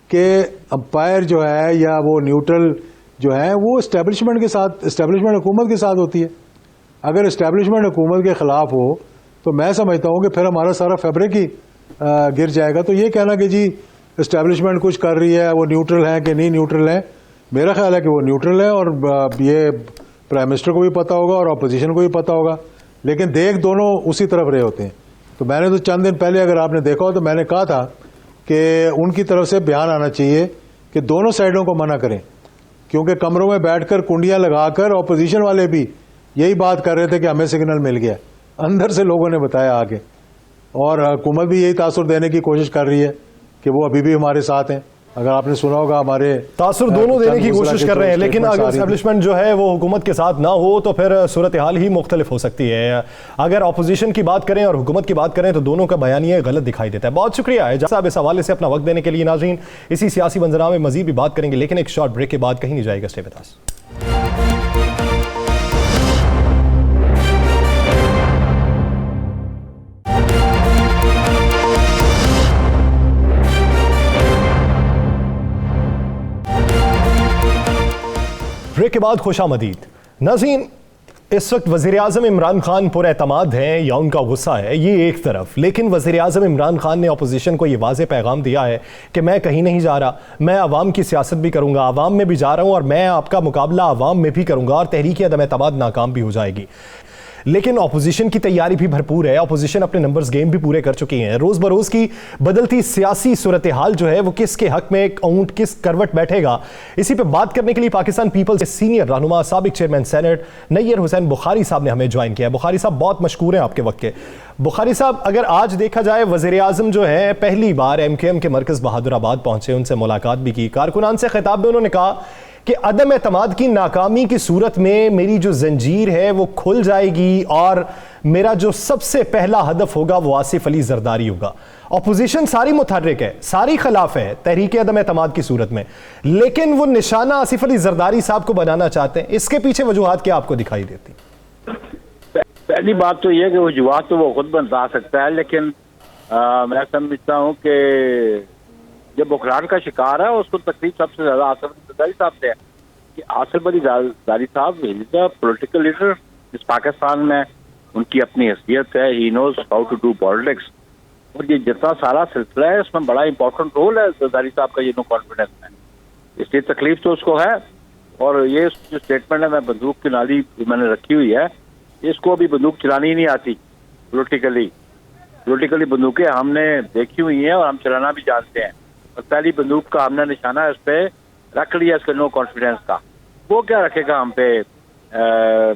S4: कि अंपायर जो है या वो न्यूट्रल जो है वो इस्टेब्लिशमेंट के साथ, इस्टेब्लिशमेंट हुकूमत के साथ होती है। अगर इस्टेब्लिशमेंट हुकूमत के खिलाफ हो तो मैं समझता हूँ कि फिर हमारा सारा फैब्रिक ही गिर जाएगा। तो ये कहना कि जी इस्टेब्लिशमेंट कुछ कर रही है, वो न्यूट्रल है कि नहीं न्यूट्रल है, मेरा ख्याल है कि वो न्यूट्रल है, और ये प्राइम मिनिस्टर को भी पता होगा और अपोजिशन को भी पता होगा। लेकिन देख दोनों उसी तरफ रहे होते हैं। तो मैंने तो चंद दिन पहले अगर आपने देखा हो तो मैंने कहा था कि उनकी तरफ से बयान आना चाहिए कि दोनों साइडों को मना करें, क्योंकि कमरों में बैठकर कुंडियां लगाकर अपोजिशन वाले भी यही बात कर रहे थे कि हमें सिग्नल मिल गया। अंदर से लोगों ने बताया आगे, और हुकूमत भी यही तासुर देने की कोशिश कर रही है कि वो अभी भी हमारे साथ हैं। अगर आपने सुना होगा, हमारे
S1: तासुर दोनों देने की कोशिश कर रहे हैं, लेकिन अगर एस्टेब्लिशमेंट जो है वो हुकूमत के साथ ना हो तो फिर सूरत हाल ही मुख्तलिफ हो सकती है। अगर अपोजिशन की बात करें और हुकूमत की बात करें तो दोनों का बयानिया गलत दिखाई देता है। बहुत शुक्रिया एजाज साहब इस हवाले से अपना वक्त देने के लिए। नाज़रीन, इसी सियासी मंजरा में मजीद भी बात करेंगे, लेकिन एक शॉर्ट ब्रेक के बाद कहीं नहीं जाएगा। Stay with us. ब्रेक के बाद खुशामदीद। नाज़रीन, इस वक्त वज़ीर-ए-आज़म इमरान खान पुरएतमाद हैं या उनका गुस्सा है, ये एक तरफ, लेकिन वज़ीर-ए-आज़म इमरान खान ने अपोजिशन को ये वाज़े पैगाम दिया है कि मैं कहीं नहीं जा रहा, मैं अवाम की सियासत भी करूँगा, अवाम में भी जा रहा हूँ और मैं आपका मुकाबला अवाम में भी करूँगा और तहरीक अदम एतमाद नाकाम भी हो जाएगी। लेकिन अपोजिशन की तैयारी भी भरपूर है। अपोजिशन अपने नंबर्स गेम भी पूरे कर चुकी हैं। रोज़ बरोज़ की बदलती सियासी सूरत हाल जो है वो किसके हक में ऊंट किस करवट बैठेगा, इसी पे बात करने के लिए पाकिस्तान पीपल्स के सीनियर रहनुमा साबिक चेयरमैन सेनेट नैयर हुसैन बुखारी साहब ने हमें ज्वाइन किया है। बुखारी साहब बहुत मशकूर हैं आपके वक्त के। बुखारी साहब, अगर आज देखा जाए वज़ीर-ए-आज़म जो है पहली बार MKM के मरकज़ बहादुराबाद पहुंचे, उनसे मुलाकात भी की, कारकुनान से खिताब में उन्होंने कहा कि अदम एतमाद की नाकामी की सूरत में मेरी जो जंजीर है वो खुल जाएगी और मेरा जो सबसे पहला हदफ होगा वो आसिफ अली जरदारी होगा। अपोजिशन सारी मुतहर्रिक है, सारी खिलाफ है तहरीक अदम एतमाद की सूरत में, लेकिन वो निशाना आसिफ अली जरदारी साहब को बनाना चाहते हैं। इसके पीछे वजूहात क्या आपको दिखाई देती?
S5: पहली बात तो यह कि वजूहात तो वो खुद बता सकता है, लेकिन मैं समझता हूँ कि जो बुखरान का शिकार है उसको तकलीफ सबसे ज्यादा आसिफ अली जरदारी साहब से है। कि आसिफ अली जरदारी साहब इज द पॉलिटिकल लीडर इस पाकिस्तान में, उनकी अपनी हैसियत है, he knows how to do politics, और ये जितना सारा सिलसिला है इसमें बड़ा इंपॉर्टेंट रोल है जरदारी साहब का ये नो कॉन्फिडेंस में, इसलिए तकलीफ तो उसको है। और ये जो स्टेटमेंट है, मैं बंदूक की नाली मैंने रखी हुई है, इसको अभी बंदूक चलानी ही नहीं आती पोलिटिकली बंदूकें हमने देखी हुई हैं और हम चलाना भी जानते हैं, और पहली बंदूक का हमने निशाना इस पे रख लिया, इसके नो कॉन्फिडेंस का, वो क्या रखेगा हम पे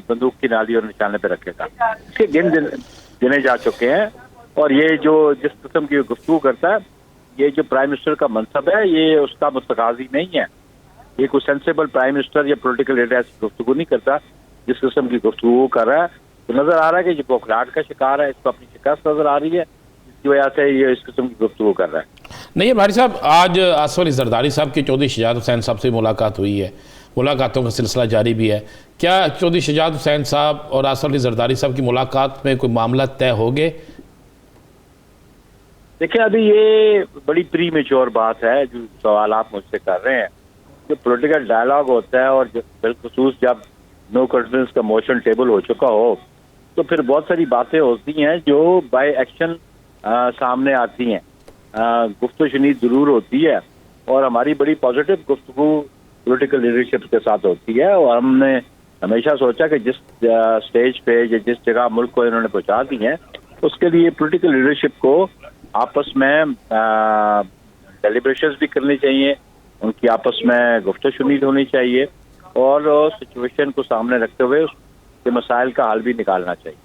S5: बंदूक की नाली और निशाने पे रखेगा, इसके गिने जा चुके हैं। और ये जो जिस किस्म की गुफ्तगू करता है, ये जो प्राइम मिनिस्टर का मनसब है, ये उसका मुस्तकाजी नहीं है, ये कोई सेंसेबल प्राइम मिनिस्टर या पॉलिटिकल लीडर ऐसी गुफ्तगू नहीं करता जिस किस्म की गुफ्तगू कर रहा है। तो नजर आ रहा है कि ये बौखलाहट का शिकार है, इसको अपनी शिकस्त नजर आ रही है, इसकी वजह से ये इस किस्म की गुफ्तगू कर रहा है।
S3: नहीं भाई साहब, आज आसिफ अली जरदारी साहब की चौधरी शजात हुसैन साहब से मुलाकात हुई है, मुलाकातों का सिलसिला जारी भी है, क्या चौधरी शजात हुसैन साहब और आसिफ अली जरदारी साहब की मुलाकात में कोई मामला तय हो गए?
S5: देखिए, अभी ये बड़ी प्री मेच्योर बात है जो सवाल आप मुझसे कर रहे हैं। जो पॉलिटिकल डायलॉग होता है और बिलखुसूस जब नो कॉन्फिडेंस का मोशन टेबल हो चुका हो, तो फिर बहुत सारी बातें होती हैं जो बाय एक्शन सामने आती हैं, गुफ्तगू शनीद जरूर होती है, और हमारी बड़ी पॉजिटिव गुफ्तगू पॉलिटिकल लीडरशिप के साथ होती है। और हमने हमेशा सोचा कि जिस स्टेज पे या जिस जगह मुल्क को इन्होंने पहुंचा दी है, उसके लिए पॉलिटिकल लीडरशिप को आपस में डेलिब्रेशंस भी करनी चाहिए, उनकी आपस में गुफ्तगू शनीद होनी चाहिए, और सिचुएशन को सामने रखते हुए उसके मसाइल का हल भी निकालना चाहिए।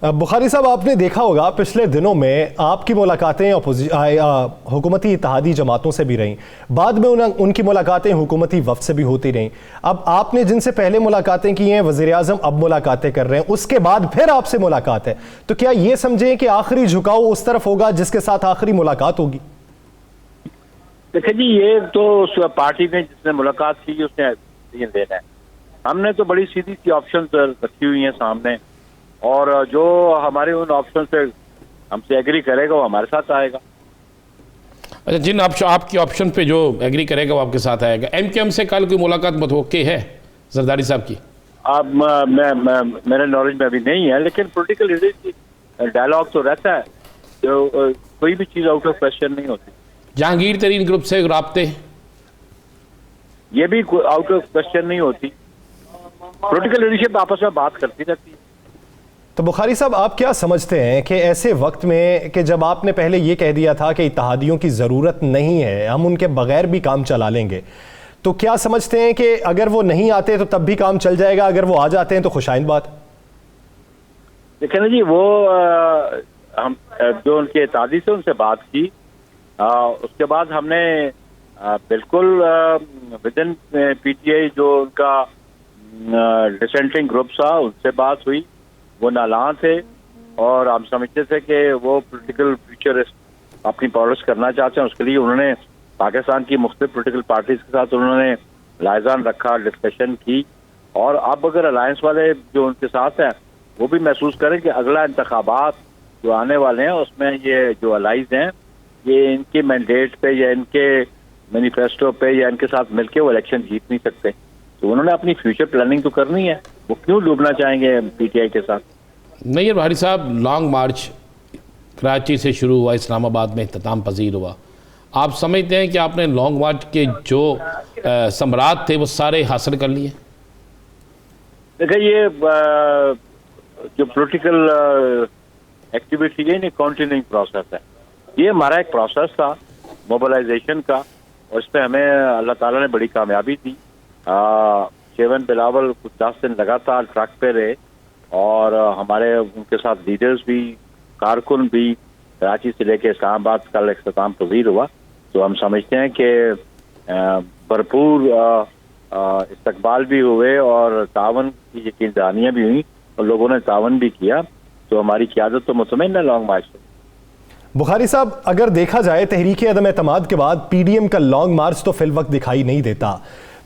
S1: बुखारी साहब, आपने देखा होगा पिछले दिनों में आपकी मुलाकातें हुकूमती इत्तेहादी जमातों से भी रहीं, बाद में उनकी मुलाकातें हुकूमती वफ्द से भी होती रहीं। अब आपने जिनसे पहले मुलाकातें की हैं, वज़ीर आज़म अब मुलाकातें कर रहे हैं, उसके बाद फिर आपसे मुलाकात है, तो क्या ये समझें कि आखिरी झुकाव उस तरफ होगा जिसके साथ आखिरी मुलाकात होगी?
S5: देखिए जी, ये तो पार्टी ने जिसने मुलाकात की उसने देना है, हमने तो बड़ी सीधी सी ऑप्शन रखी हुई है सामने, और जो हमारे उन ऑप्शन से हमसे एग्री करेगा वो हमारे साथ आएगा।
S3: अच्छा, जिन आपकी ऑप्शन पे जो एग्री करेगा वो आपके साथ आएगा। एमकेएम से कल कोई मुलाकात मुतवक्के है जरदारी साहब की?
S5: अब मेरे नॉलेज में अभी नहीं है, लेकिन पॉलिटिकल लीडर डायलॉग तो रहता है, तो कोई भी चीज़ आउट ऑफ क्वेश्चन नहीं होती।
S3: जहांगीर तरीन ग्रुप से राब्ते,
S5: ये भी आउट ऑफ क्वेश्चन नहीं होती, पॉलिटिकल लीडरशिप आपस में बात करती रहती है।
S1: तो बुखारी साहब, आप क्या समझते हैं कि ऐसे वक्त में कि जब आपने पहले ये कह दिया था कि इत्तेहादियों की ज़रूरत नहीं है, हम उनके बगैर भी काम चला लेंगे, तो क्या समझते हैं कि अगर वो नहीं आते तो तब भी काम चल जाएगा, अगर वो आ जाते हैं तो खुशाइन बात?
S5: देखिए ना जी, वो हम जो उनके इत्तेहादी से उनसे बात की, उसके बाद हमने बिल्कुल विदिन पीटीआई जो उनका डिसेंटिंग ग्रुप था उनसे बात हुई, वो नालां थे, और हम समझते थे कि वो पॉलिटिकल फ्यूचर अपनी पॉलिटिक्स करना चाहते हैं। उसके लिए उन्होंने पाकिस्तान की मुख्तलिफ पॉलिटिकल पार्टीज के साथ उन्होंने लाइजान रखा, डिस्कशन की, और अब अगर अलायंस वाले जो उनके साथ हैं वो भी महसूस करें कि अगला इंतखाबात जो आने वाले हैं उसमें ये जो अलाइज हैं ये इनके मैंडेट पे या इनके मैनिफेस्टो पे या इनके साथ मिलके वो इलेक्शन जीत नहीं सकते, तो उन्होंने अपनी फ्यूचर प्लानिंग तो करनी है, वो क्यों डूबना चाहेंगे पीटीआई के साथ?
S3: नहीं भारी साहब, लॉन्ग मार्च कराची से शुरू हुआ, इस्लामाबाद में इख्तिताम पजीर हुआ, आप समझते हैं कि आपने लॉन्ग मार्च के जो समरात थे वो सारे हासिल कर लिए?
S5: देखिए, ये जो पॉलिटिकल एक्टिविटी है ये कंटिन्यूइंग प्रोसेस है, ये हमारा एक प्रोसेस था मोबिलाइजेशन का, और इस पर हमें अल्लाह ताला ने बड़ी कामयाबी दी। शेवन बिलावल कुछ 10 दिन लगातार ट्रैक पे रहे, और हमारे उनके साथ लीडर्स भी, कारकुन भी, कराची से लेकर इस्लामाबाद कल इख्तिताम पजीर हुआ। तो हम समझते हैं कि भरपूर इस्तकबाल भी हुए और तावन की यकीन दहानियाँ भी हुई और लोगों ने तावन भी किया, तो हमारी क़यादत तो मुतमईन है लॉन्ग मार्च से।
S1: बुखारी साहब, अगर देखा जाए तहरीक अदम एतमाद के बाद पीडीएम का लॉन्ग मार्च तो फिल वक्त दिखाई नहीं देता,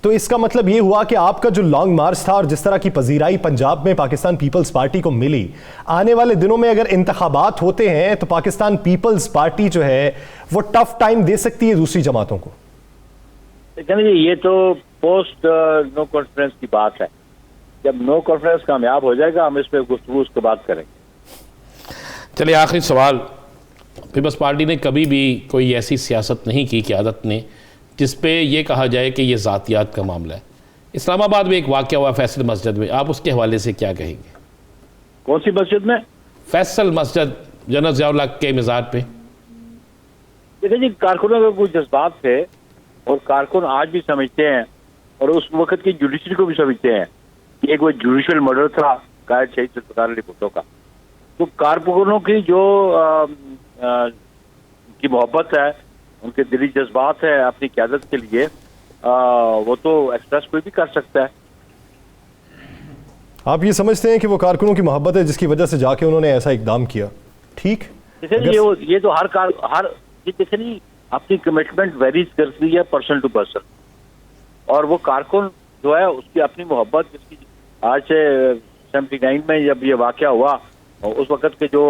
S1: तो इसका मतलब ये हुआ कि आपका जो लॉन्ग मार्च था और जिस तरह की पजीराई पंजाब में पाकिस्तान पीपल्स पार्टी को मिली, आने वाले दिनों में अगर इंतखाबात होते हैं तो पाकिस्तान पीपल्स पार्टी जो है वो टफ टाइम दे सकती है दूसरी जमातों को।
S5: कहने जी ये तो पोस्ट नो कॉन्फ्रेंस की बात है। जब नो कॉन्फ्रेंस कामयाब हो जाएगा हम इस पे गुफ्तगू उसके बाद करेंगे।
S3: चलिए आखिरी सवाल, पीपल्स पार्टी ने कभी भी कोई ऐसी सियासत नहीं की क़यादत ने जिस पे ये कहा जाए कि ये ज़ातियात का मामला है। इस्लामाबाद में एक वाक़या हुआ फैसल मस्जिद में, आप उसके हवाले से क्या कहेंगे?
S5: कौन सी मस्जिद में?
S3: फैसल मस्जिद, जनरल ज़ियाउल हक के मज़ार पे।
S5: देखिए जी, कारकुनों के कुछ जज्बात थे और कारकुन आज भी समझते हैं और उस वक्त की जुडिशरी को भी समझते हैं कि एक वो जुडिशल मर्डर था कायद शहीद जुल्फ़िकार अली भुट्टो का। तो कारकुनों की जो की मोहब्बत है, उनके दिली जज्बात है अपनी क़यादत के लिए, वो तो एक्सप्रेस कोई भी कर सकता है।
S1: आप ये समझते हैं कि वो कारकुनों की मोहब्बत है जिसकी वजह से जाके उन्होंने ऐसा इकदाम किया? ठीक,
S5: ये तो हर देखे नहीं, अपनी कमिटमेंट वेरीज करती है पर्सन टू पर्सन, और वो कारकुन जो है उसकी अपनी मोहब्बत, जिसकी आज से 79 में जब ये वाक़या हुआ उस वक़्त के जो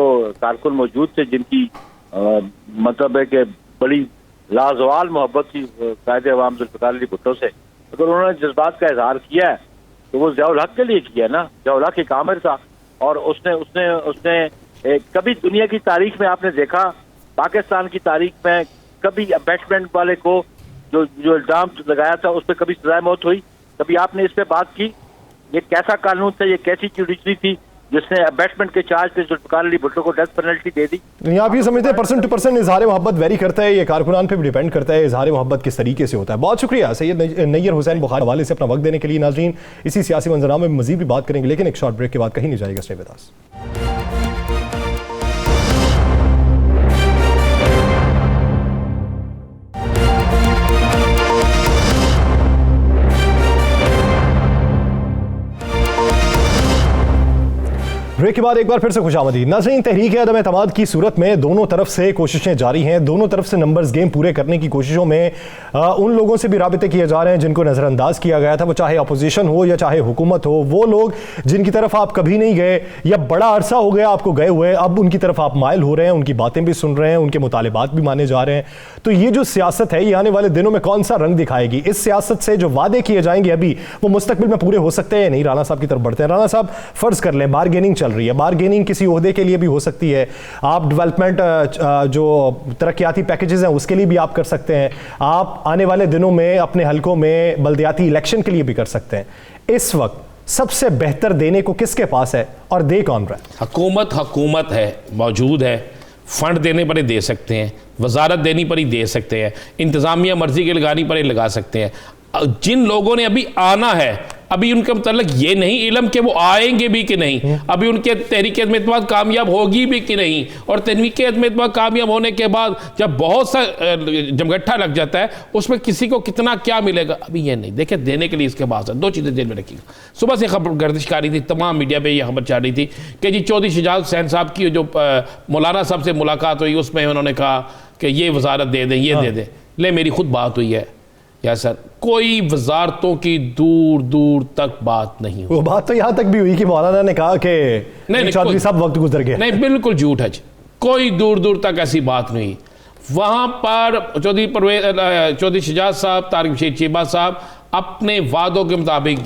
S5: कारकुन मौजूद थे जिनकी मतलब है कि बड़ी लाजवाल मोहब्बत थी कायद अवाम जुल्फ़िकार अली भुट्टो से, अगर उन्होंने जज्बात का इजहार किया है तो वो ज़ियाउल हक के लिए किया ना। ज़ियाउल हक एक आमिर था और उसने कभी दुनिया की तारीख में आपने देखा, पाकिस्तान की तारीख में कभी अबैटमेंट वाले को जो इल्जाम लगाया था उस पर कभी सजाए मौत हुई? कभी आपने इस पे बात की? ये कैसा कानून था, ये कैसी जुडिशरी थी जिसने अबैटमेंट के चार्ज पे जुल्फ़िकार अली भुट्टो को डेथ पेनल्टी दे दी?
S1: नहीं, आप ये समझते हैं पर्सन टू पर्सन इजहार मोहब्बत वेरी करता है, ये कारकुनान पे भी डिपेंड करता है इजहार मोहब्बत किस तरीके से होता है। बहुत शुक्रिया सैयद नैयर हुसैन बुखारी हवाले से अपना वक्त देने के लिए। नाज़रीन, इसी सियासी मंजरनामे में मजीद भी बात करेंगे, लेकिन एक शॉर्ट ब्रेक के बाद कहीं नहीं जाएगा। Stay with us. ब्रेक के बाद एक बार फिर से खुशामदीद। नाज़रीन, तहरीक अदम एतमाद की सूरत में दोनों तरफ से कोशिशें जारी हैं। दोनों तरफ से नंबर्स गेम पूरे करने की कोशिशों में उन लोगों से भी राबिते किए जा रहे हैं जिनको नज़रअंदाज किया गया था, वो चाहे अपोजिशन हो या चाहे हुकूमत हो। वो लोग जिनकी तरफ आप कभी नहीं गए या बड़ा अरसा हो गया आपको गए हुए, अब उनकी तरफ आप माइल हो रहे हैं, उनकी बातें भी सुन रहे हैं, उनके मुतालिबात भी माने जा रहे हैं। तो ये जो सियासत है ये आने वाले दिनों में कौन सा रंग दिखाएगी? इस सियासत से जो वादे किए जाएंगे अभी, वो मुस्तकबिल में पूरे हो सकते हैं? नहीं। राना साहब की तरफ बढ़ते हैं। राना साहब, फर्ज कर लें बारगेनिंग चल रही है, बारगेनिंग किसी ओहदे के लिए भी हो सकती है, आप डेवलपमेंट जो तरक्याती पैकेजेस हैं उसके लिए भी आप कर सकते हैं, आप आने वाले दिनों में अपने हलकों में बल्दियाती इलेक्शन के लिए भी कर सकते हैं। इस वक्त सबसे बेहतर देने को किसके पास है और दे कौन रहा है?
S3: हुकूमत है, मौजूद है, फंड देने पर ही दे सकते हैं, वजारत देनी पर ही दे सकते हैं, इंतज़ामिया मर्जी के लगानी पर ही लगा सकते हैं। जिन लोगों ने अभी आना है, अभी उनके मतलब ये नहीं इलम के वो आएंगे भी कि नहीं, अभी उनके तहरीक अदम एतमाद कामयाब होगी भी कि नहीं, और तहरीक अदम एतमाद कामयाब होने के बाद जब बहुत सा जमगट्ठा लग जाता है उसमें किसी को कितना क्या मिलेगा अभी ये नहीं। देखिए, देने के लिए इसके पास है। दो चीज़ें जेल में रखिएगा। सुबह से खबर गर्दिशकारी थी, तमाम मीडिया पे ये खबर चल रही थी कि जी चौधरी शजात हुसैन साहब की जो मौलाना साहब से मुलाकात हुई उसमें उन्होंने कहा कि ये वजारत दे दें, ये दे दें। ले, मेरी खुद बात हुई है या सर, कोई वजारतों की दूर दूर तक बात नहीं हुई।
S1: वो बात तो यहां तक भी हुई कि मौलाना ने कहा कि चौधरी साहब वक्त गुजर गया।
S3: नहीं, बिल्कुल झूठ है, कोई दूर दूर तक ऐसी बात नहीं। वहां पर चौधरी शजात साहब, तारिक बशीर चीबा साहब अपने वादों के मुताबिक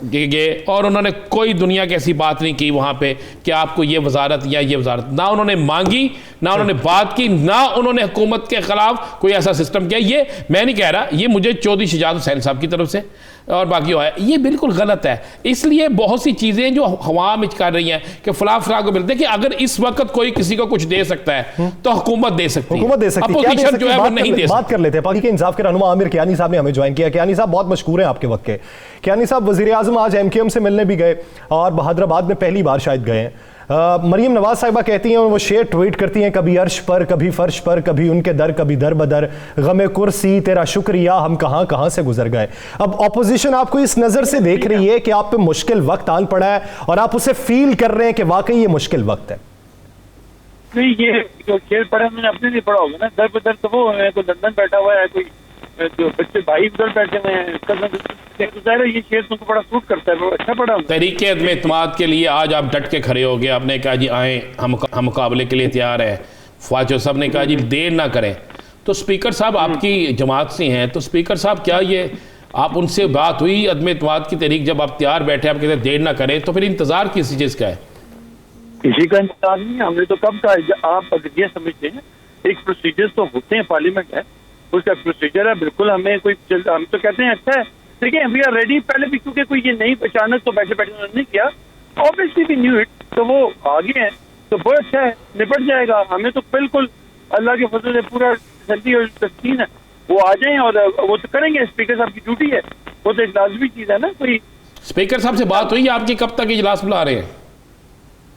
S3: गए और उन्होंने कोई दुनिया की ऐसी बात नहीं की वहाँ पे कि आपको ये वजारत या ये वजारत, ना उन्होंने मांगी, ना उन्होंने बात की, ना उन्होंने हुकूमत के खिलाफ कोई ऐसा सिस्टम किया। ये मैं नहीं कह रहा, ये मुझे चौधरी शजात हुसैन साहब की तरफ से और बाकी है, ये बिल्कुल गलत है। इसलिए बहुत सी चीज़ें जो हवा में कर रही हैं कि फला को मिलते हैं कि अगर इस वक्त कोई किसी को कुछ दे सकता है तो हुकूमत दे सकती है, अपोजिशन जो है वो नहीं दे सकती।
S1: बात कर लेते हैं। पाकिस्तान के इंसाफ के रहनुमा आमिर कियानी साहब ने हमें ज्वाइन किया। कियानी साहब बहुत मशहूर हैं आपके वक्त के। कियानी साहब, वज़ीर आज़म आज MKM से मिलने भी गए और बहादुराबाद में पहली बार शायद गए हैं। मरीम नवाज साहिबा कहती हैं, वो शेर ट्वीट करती हैं, कभी अर्श पर, कभी फर्श पर, कभी उनके दर, कभी दर बदर, गमे कुर्सी तेरा शुक्रिया, हम कहां कहां से गुजर गए। अब ऑपोजिशन आपको इस नजर से देख रही है कि आप पे मुश्किल वक्त आन पड़ा है और आप उसे फील कर रहे हैं कि वाकई ये मुश्किल वक्त है।
S6: नहीं, ये जो शेर पढ़ा मैंने अपने लिए पढ़ा होगा ना, दर बदर तो वो है, कोई लंदन बैठा हुआ है, कोई जो बच्चे भाई उधर बैठे हुए हैं, तो ये शेर तुमको बड़ा सूट करता है, अच्छा पढ़ा।
S3: तहरीक अदम एतमाद के लिए आज आप डट के खड़े हो गए, आपने कहा जी आए, हम मुकाबले के लिए तैयार हैं। ख्वाजा साहब ने कहा जी देर ना करें, तो स्पीकर साहब आपकी जमात से हैं, तो स्पीकर साहब क्या ये आप उनसे बात हुई अदम इत्मीनान की तहरीक, जब आप तैयार बैठे आप कहते हैं देर ना करें, तो फिर इंतजार किसी चीज़ का है?
S6: किसी का इंतजार नहीं है, हमने तो कब कहा। आप अगर ये समझते हैं एक प्रोसीजर तो होते हैं, पार्लियामेंट है, उसका प्रोसीजर है, बिल्कुल हमें कोई हम तो कहते हैं अच्छा है, देखिए वी आर रेडी। पहले भी क्योंकि कोई ये नहीं अचानक तो बैठे बैठे उन्होंने नहीं किया, ऑब्वियसली वी न्यू इट, तो वो आगे हैं तो बहुत अच्छा है, निपट जाएगा। हमें तो बिल्कुल अल्लाह के फजल से पूरा जल्दी और तस्कीन है, वो आ जाएं और वो तो करेंगे, स्पीकर साहब की ड्यूटी है, वो तो एक लाजमी चीज है ना। कोई
S3: स्पीकर साहब से बात हुई आपकी, कब तक इजलास बुला रहे हैं?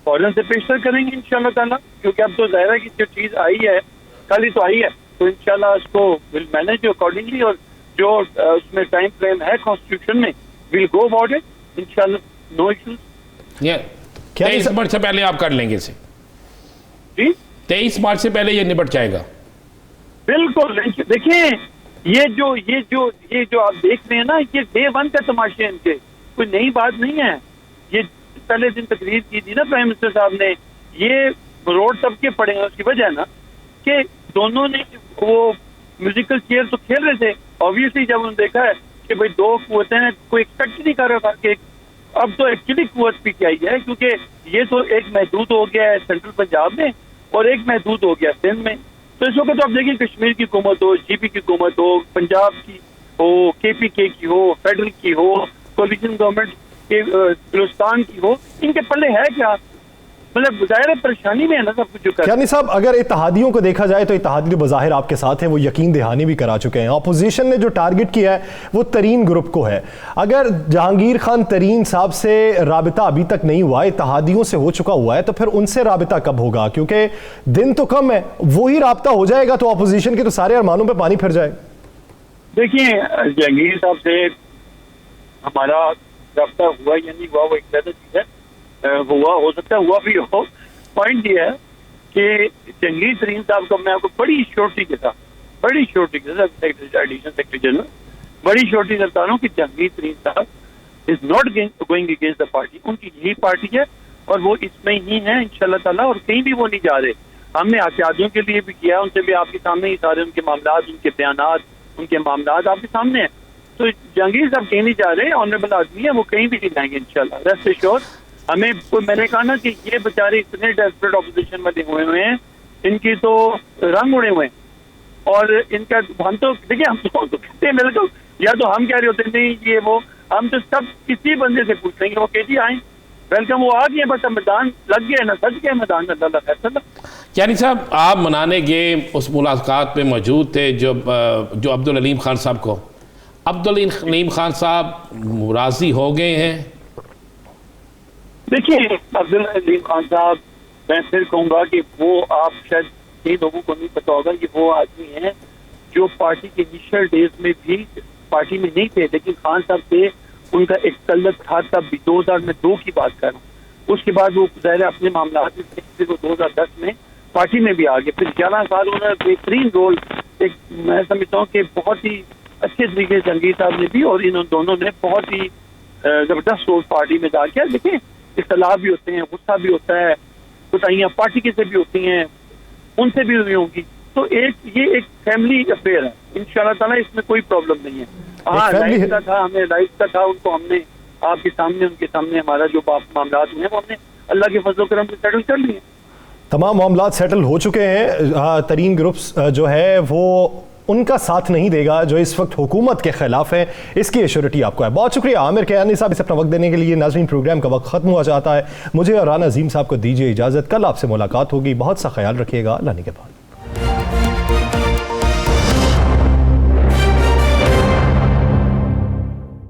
S6: फौरन से पेशतर करेंगे इंशाल्लाह ताला, क्योंकि अब तो ज़ाहिर है कि जो चीज आई है कल ही तो आई है, तो इंशाल्लाह उसको विल मैनेज अकॉर्डिंगली, और जो उसमें टाइम फ्रेम है कॉन्स्टिट्यूशन में विल गो अबाउट इट इंशाल्लाह, नो इश्यूज।
S3: 23 मार्च से पहले आप कर लेंगे इसे
S6: जी?
S3: 23 मार्च से पहले ये निपट जाएगा
S6: बिल्कुल। देखिए ये जो आप देख रहे हैं ना, ये डे 1 का तमाशे इनके, कोई नई बात नहीं है। ये पहले दिन तकरीर की थी ना प्राइम मिनिस्टर साहब ने, ये रोड सबके पड़े हैं, उसकी वजह है ना कि दोनों ने वो म्यूजिकल चेयर तो खेल रहे थे, ऑब्वियसली जब उन्होंने देखा है कि भाई दो कुव्वतें हैं, कोई एक्सपेक्ट नहीं कर रहा था कि अब तो एक्चुअली कुव्वत पीटीआई है, क्योंकि ये तो एक महदूद हो गया है सेंट्रल पंजाब में और एक महदूद हो गया सिंध में। तो इस वक्त तो आप देखिए कश्मीर की हुकूमत हो, जीपी की हुकूमत हो, पंजाब की हो, केपीके की हो, फेडरल की हो, कोलिशन गवर्नमेंट के बलूचिस्तान की हो, इनके पल्ले है क्या? मतलब ज़ाहिर परेशानी में है ना सब कुछ जो कर।
S1: यानी साहब अगर इत्तेहादियों को देखा जाए तो इत्तेहादी बज़ाहिर आपके साथ हैं, वो यकीन दहानी भी करा चुके हैं। अपोजिशन ने जो टारगेट किया है वो तरीन ग्रुप को है। अगर जहांगीर खान तरीन साहब से राबिता अभी तक नहीं हुआ, इत्तेहादियों से हो चुका हुआ है, तो फिर उनसे राबिता कब होगा? क्योंकि दिन तो कम है, वही राब्ता हो जाएगा तो अपोजिशन के तो सारे अरमानों पर पानी फिर जाएगा।
S6: देखिए जहांगीर साहब से हमारा राब्ता हुआ या नहीं हुआ वो एक ज्यादा चीज है, हुआ हो सकता है, हुआ भी हो। पॉइंट ये है कि जहांगीर तरीन साहब को मैं आपको बड़ी श्योरिटी के साथ एडिशनल सेक्रेटरी जनरल बड़ी श्योरिटी करता हूँ कि जहांगीर तरीन साहब is not going against the party. उनकी यही पार्टी है और वो इसमें ही है इंशाल्लाह ताला, और कहीं भी वो नहीं जा रहे। हमने आजादियों के लिए भी किया, उनसे भी आपके सामने ही सारे उनके मामला, उनके बयानात, उनके मामला आपके सामने है। तो जहांगीर साहब कहीं नहीं जा रहे, ऑनरेबल आदमी है, वो कहीं भी नहीं जाएंगे इंशाल्लाह, रेस्ट एश्योर्ड। हमें मैंने कहा ना कि ये बेचारे इतने डेस्परेट ऑपोजिशन में हुए हैं, इनकी तो रंग उड़े हुए हैं, और इनका हम तो देखिए हम तो कहते हैं बिल्कुल, या तो हम कह रहे होते नहीं ये वो, हम तो सब किसी बंदे से पूछ लेंगे, वो कहती आए वेलकम, वो आ गए, बस मैदान लग गया ना, सज गया मैदान। अल्लाह फैसला।
S3: यानी साहब आप मनाने गए, उस मुलाकात पे मौजूद थे जो अब्दुल हलीम खान साहब को, अब्दुल हलीम खान साहब राजी हो गए हैं?
S6: देखिए अब्दुल हलीम खान साहब, मैं फिर कहूँगा कि वो, आप शायद कई लोगों को नहीं पता होगा, ये वो आदमी हैं जो पार्टी के इनिशियल डेज में भी पार्टी में नहीं थे, लेकिन खान साहब से उनका एक तल्लुक था तब भी। 2002 की बात कर रहा हूँ। उसके बाद वो ज़ाहिर अपने मामला में फिर वो 2010 में पार्टी में भी आ गए। फिर 11 साल उन्होंने बेहतरीन रोल, एक मैं समझता हूँ कि बहुत ही अच्छे तरीके से जहांगीर साहब ने भी और इन दोनों ने बहुत ही जबरदस्त रोल पार्टी में अदा किया। देखिए इख्तलाफ भी होते हैं, गुस्सा भी होता है, कुताहियाँ पार्टी की से भी होती हैं, उनसे भी हुई होंगी। तो ये एक फैमिली अफेयर है, इंशाल्लाह ताला इसमें कोई प्रॉब्लम नहीं है। हाँ लाइफ का था, हमें लाइफ का था, उनको हमने आपके सामने उनके सामने हमारा जो मामला हुए हैं वो हमने अल्लाह के फजल करम से सेटल कर लिए।
S1: तमाम मामला सेटल हो चुके हैं। तरीन ग्रुप्स जो है वो उनका साथ नहीं देगा जो इस वक्त हुकूमत के खिलाफ है, इसकी एश्योरिटी आपको है। बहुत शुक्रिया आमिर कयानी साहब इसे अपना वक्त देने के लिए। नाज़रीन प्रोग्राम का वक्त खत्म हुआ चाहता है, मुझे और राना अजीम साहब को दीजिए इजाज़त। कल आपसे मुलाकात होगी, बहुत सा ख्याल रखिएगा। अल्लाह के बाद।